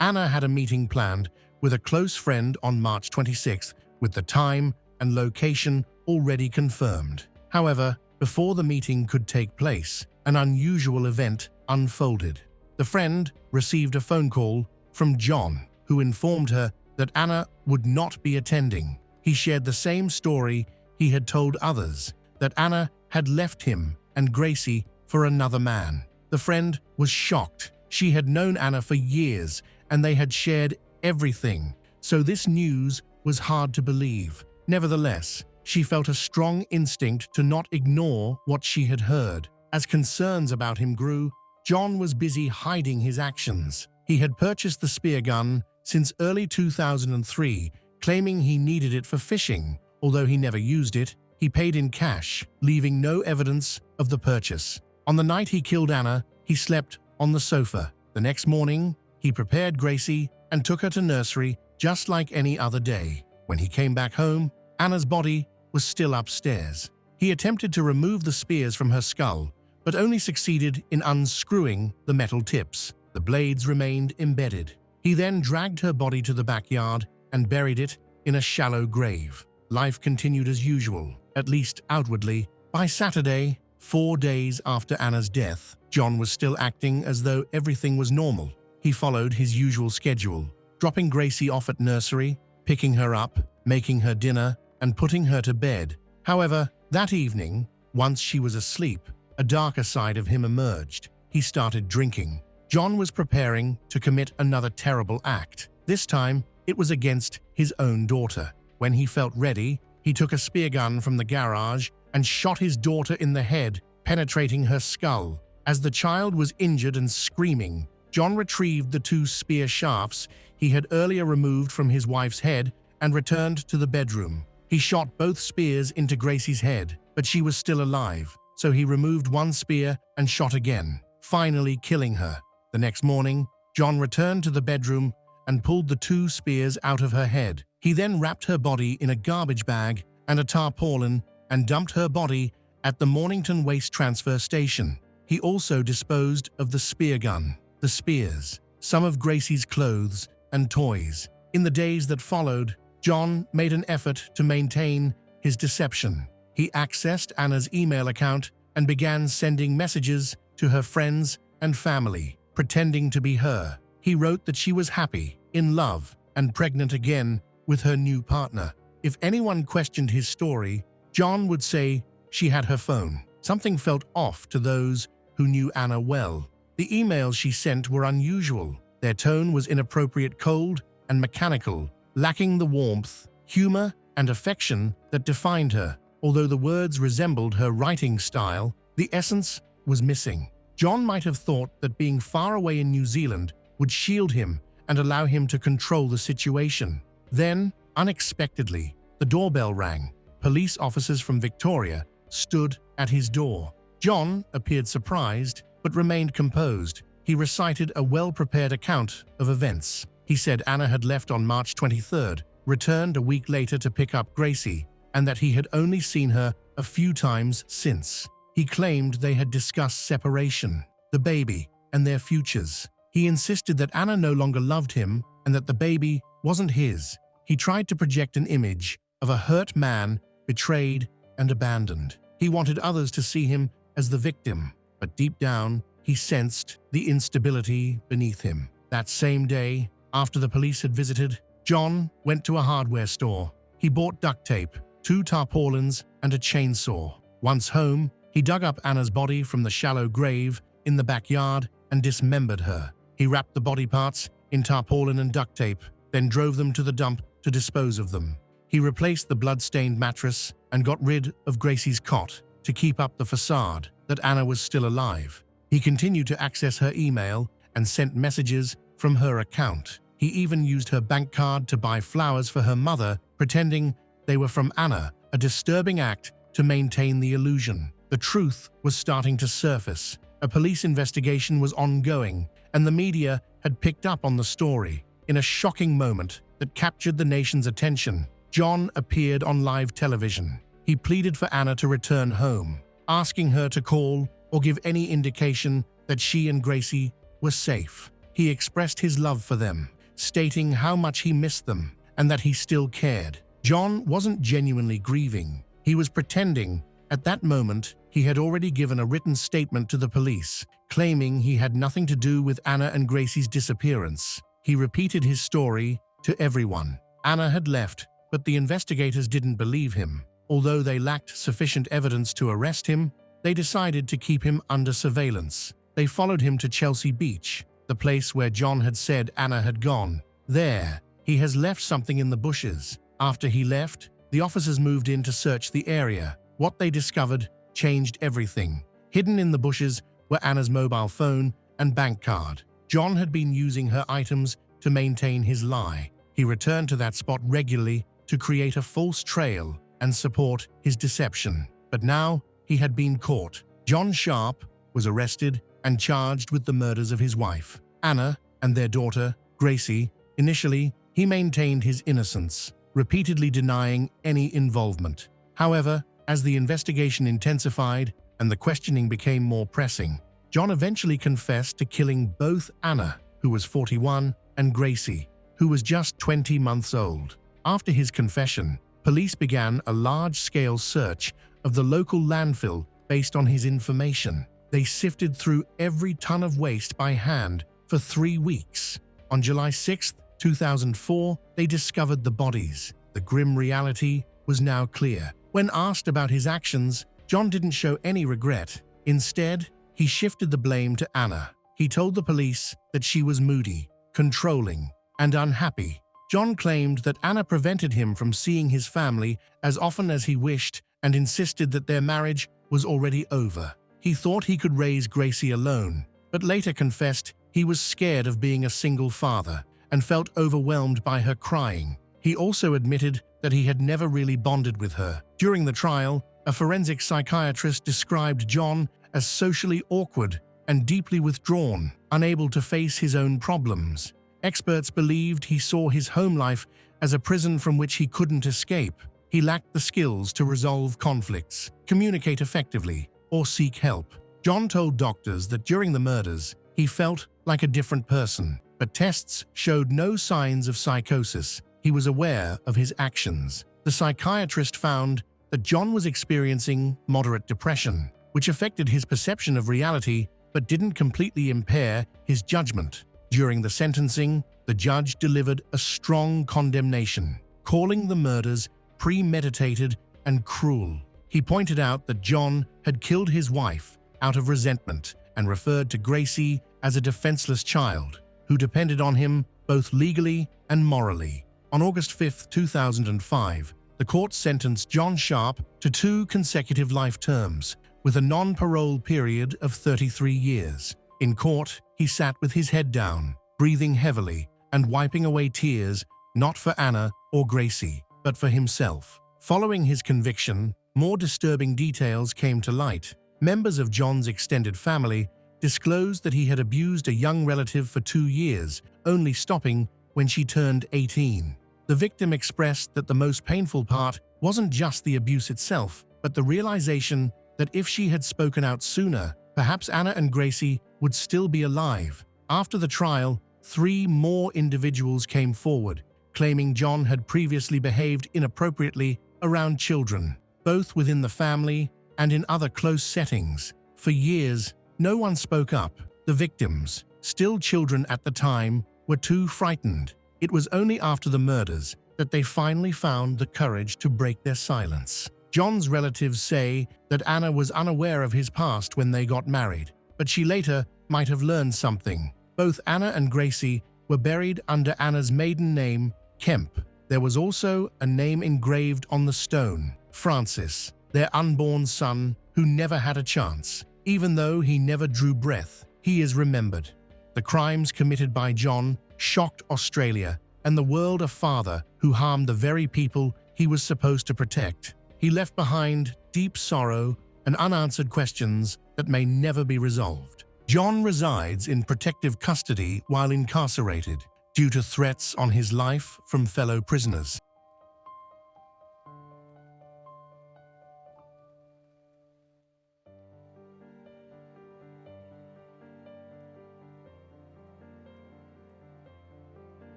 Anna had a meeting planned with a close friend on March 26th, with the time and location already confirmed. However, before the meeting could take place, an unusual event unfolded. The friend received a phone call from John, who informed her that Anna would not be attending. He shared the same story he had told others, that Anna had left him and Gracie for another man. The friend was shocked. She had known Anna for years, and they had shared everything, so this news was hard to believe. Nevertheless, she felt a strong instinct to not ignore what she had heard. As concerns about him grew, John was busy hiding his actions. He had purchased the spear gun since early 2003, claiming he needed it for fishing. Although he never used it, he paid in cash, leaving no evidence of the purchase. On the night he killed Anna, he slept on the sofa. The next morning, he prepared Gracie and took her to nursery just like any other day. When he came back home, Anna's body was still upstairs. He attempted to remove the spears from her skull, but only succeeded in unscrewing the metal tips. The blades remained embedded. He then dragged her body to the backyard and buried it in a shallow grave. Life continued as usual, at least outwardly. By Saturday, 4 days after Anna's death, John was still acting as though everything was normal. He followed his usual schedule, dropping Gracie off at nursery, picking her up, making her dinner, and putting her to bed. However, that evening, once she was asleep, a darker side of him emerged. He started drinking. John was preparing to commit another terrible act. This time, it was against his own daughter. When he felt ready, he took a spear gun from the garage and shot his daughter in the head, penetrating her skull. As the child was injured and screaming, John retrieved the 2 spear shafts he had earlier removed from his wife's head and returned to the bedroom. He shot both spears into Gracie's head, but she was still alive, so he removed 1 spear and shot again, finally killing her. The next morning, John returned to the bedroom and pulled the 2 spears out of her head. He then wrapped her body in a garbage bag and a tarpaulin and dumped her body at the Mornington Waste Transfer Station. He also disposed of the spear gun, the spears, some of Gracie's clothes, and toys. In the days that followed, John made an effort to maintain his deception. He accessed Anna's email account and began sending messages to her friends and family, pretending to be her. He wrote that she was happy, in love, and pregnant again with her new partner. If anyone questioned his story, John would say she had her phone. Something felt off to those who knew Anna well. The emails she sent were unusual. Their tone was inappropriate, cold, and mechanical, lacking the warmth, humor, and affection that defined her. Although the words resembled her writing style, the essence was missing. John might have thought that being far away in New Zealand would shield him and allow him to control the situation. Then, unexpectedly, the doorbell rang. Police officers from Victoria stood at his door. John appeared surprised, but remained composed. He recited a well-prepared account of events. He said Anna had left on March 23rd, returned a week later to pick up Gracie, and that he had only seen her a few times since. He claimed they had discussed separation, the baby, and their futures. He insisted that Anna no longer loved him and that the baby wasn't his. He tried to project an image of a hurt man, betrayed and abandoned. He wanted others to see him as the victim, but deep down, he sensed the instability beneath him. That same day, after the police had visited, John went to a hardware store. He bought duct tape, 2 tarpaulins, and a chainsaw. Once home, he dug up Anna's body from the shallow grave in the backyard and dismembered her. He wrapped the body parts in tarpaulin and duct tape, then drove them to the dump to dispose of them. He replaced the blood-stained mattress and got rid of Gracie's cot to keep up the facade that Anna was still alive. He continued to access her email and sent messages from her account. He even used her bank card to buy flowers for her mother, pretending they were from Anna, a disturbing act to maintain the illusion. The truth was starting to surface. A police investigation was ongoing, and the media had picked up on the story. In a shocking moment that captured the nation's attention, John appeared on live television. He pleaded for Anna to return home, asking her to call or give any indication that she and Gracie were safe. He expressed his love for them, stating how much he missed them and that he still cared. John wasn't genuinely grieving. He was pretending. At that moment, he had already given a written statement to the police, claiming he had nothing to do with Anna and Gracie's disappearance. He repeated his story to everyone. Anna had left, but the investigators didn't believe him. Although they lacked sufficient evidence to arrest him, they decided to keep him under surveillance. They followed him to Chelsea Beach, the place where John had said Anna had gone. There, he has left something in the bushes. After he left, the officers moved in to search the area. What they discovered changed everything. Hidden in the bushes were Anna's mobile phone and bank card. John had been using her items to maintain his lie. He returned to that spot regularly to create a false trail and support his deception. But now he had been caught. John Sharp was arrested and charged with the murders of his wife, Anna, and their daughter, Gracie. Initially, he maintained his innocence, repeatedly denying any involvement. However, as the investigation intensified and the questioning became more pressing, John eventually confessed to killing both Anna, who was 41, and Gracie, who was just 20 months old. After his confession, police began a large-scale search of the local landfill based on his information. They sifted through every ton of waste by hand for 3 weeks. On July 6, 2004, they discovered the bodies. The grim reality was now clear. When asked about his actions, John didn't show any regret. Instead, he shifted the blame to Anna. He told the police that she was moody, controlling, and unhappy. John claimed that Anna prevented him from seeing his family as often as he wished and insisted that their marriage was already over. He thought he could raise Gracie alone, but later confessed he was scared of being a single father and felt overwhelmed by her crying. He also admitted that he had never really bonded with her. During the trial, a forensic psychiatrist described John as socially awkward and deeply withdrawn, unable to face his own problems. Experts believed he saw his home life as a prison from which he couldn't escape. He lacked the skills to resolve conflicts, communicate effectively, or seek help. John told doctors that during the murders, he felt like a different person, but tests showed no signs of psychosis. He was aware of his actions. The psychiatrist found that John was experiencing moderate depression, which affected his perception of reality but didn't completely impair his judgment. During the sentencing, the judge delivered a strong condemnation, calling the murders premeditated and cruel. He pointed out that John had killed his wife out of resentment and referred to Gracie as a defenseless child who depended on him both legally and morally. On August 5, 2005, the court sentenced John Sharp to 2 consecutive life terms, with a non-parole period of 33 years. In court, he sat with his head down, breathing heavily and wiping away tears, not for Anna or Gracie, but for himself. Following his conviction, more disturbing details came to light. Members of John's extended family disclosed that he had abused a young relative for 2 years, only stopping when she turned 18. The victim expressed that the most painful part wasn't just the abuse itself, but the realization that if she had spoken out sooner, perhaps Anna and Gracie would still be alive. After the trial, 3 more individuals came forward, claiming John had previously behaved inappropriately around children, both within the family and in other close settings. For years, no one spoke up. The victims, still children at the time, were too frightened. It was only after the murders that they finally found the courage to break their silence. John's relatives say that Anna was unaware of his past when they got married, but she later might have learned something. Both Anna and Gracie were buried under Anna's maiden name, Kemp. There was also a name engraved on the stone, Francis, their unborn son who never had a chance. Even though he never drew breath, he is remembered. The crimes committed by John shocked Australia and the world. A father who harmed the very people he was supposed to protect. He left behind deep sorrow and unanswered questions that may never be resolved. John resides in protective custody while incarcerated due to threats on his life from fellow prisoners.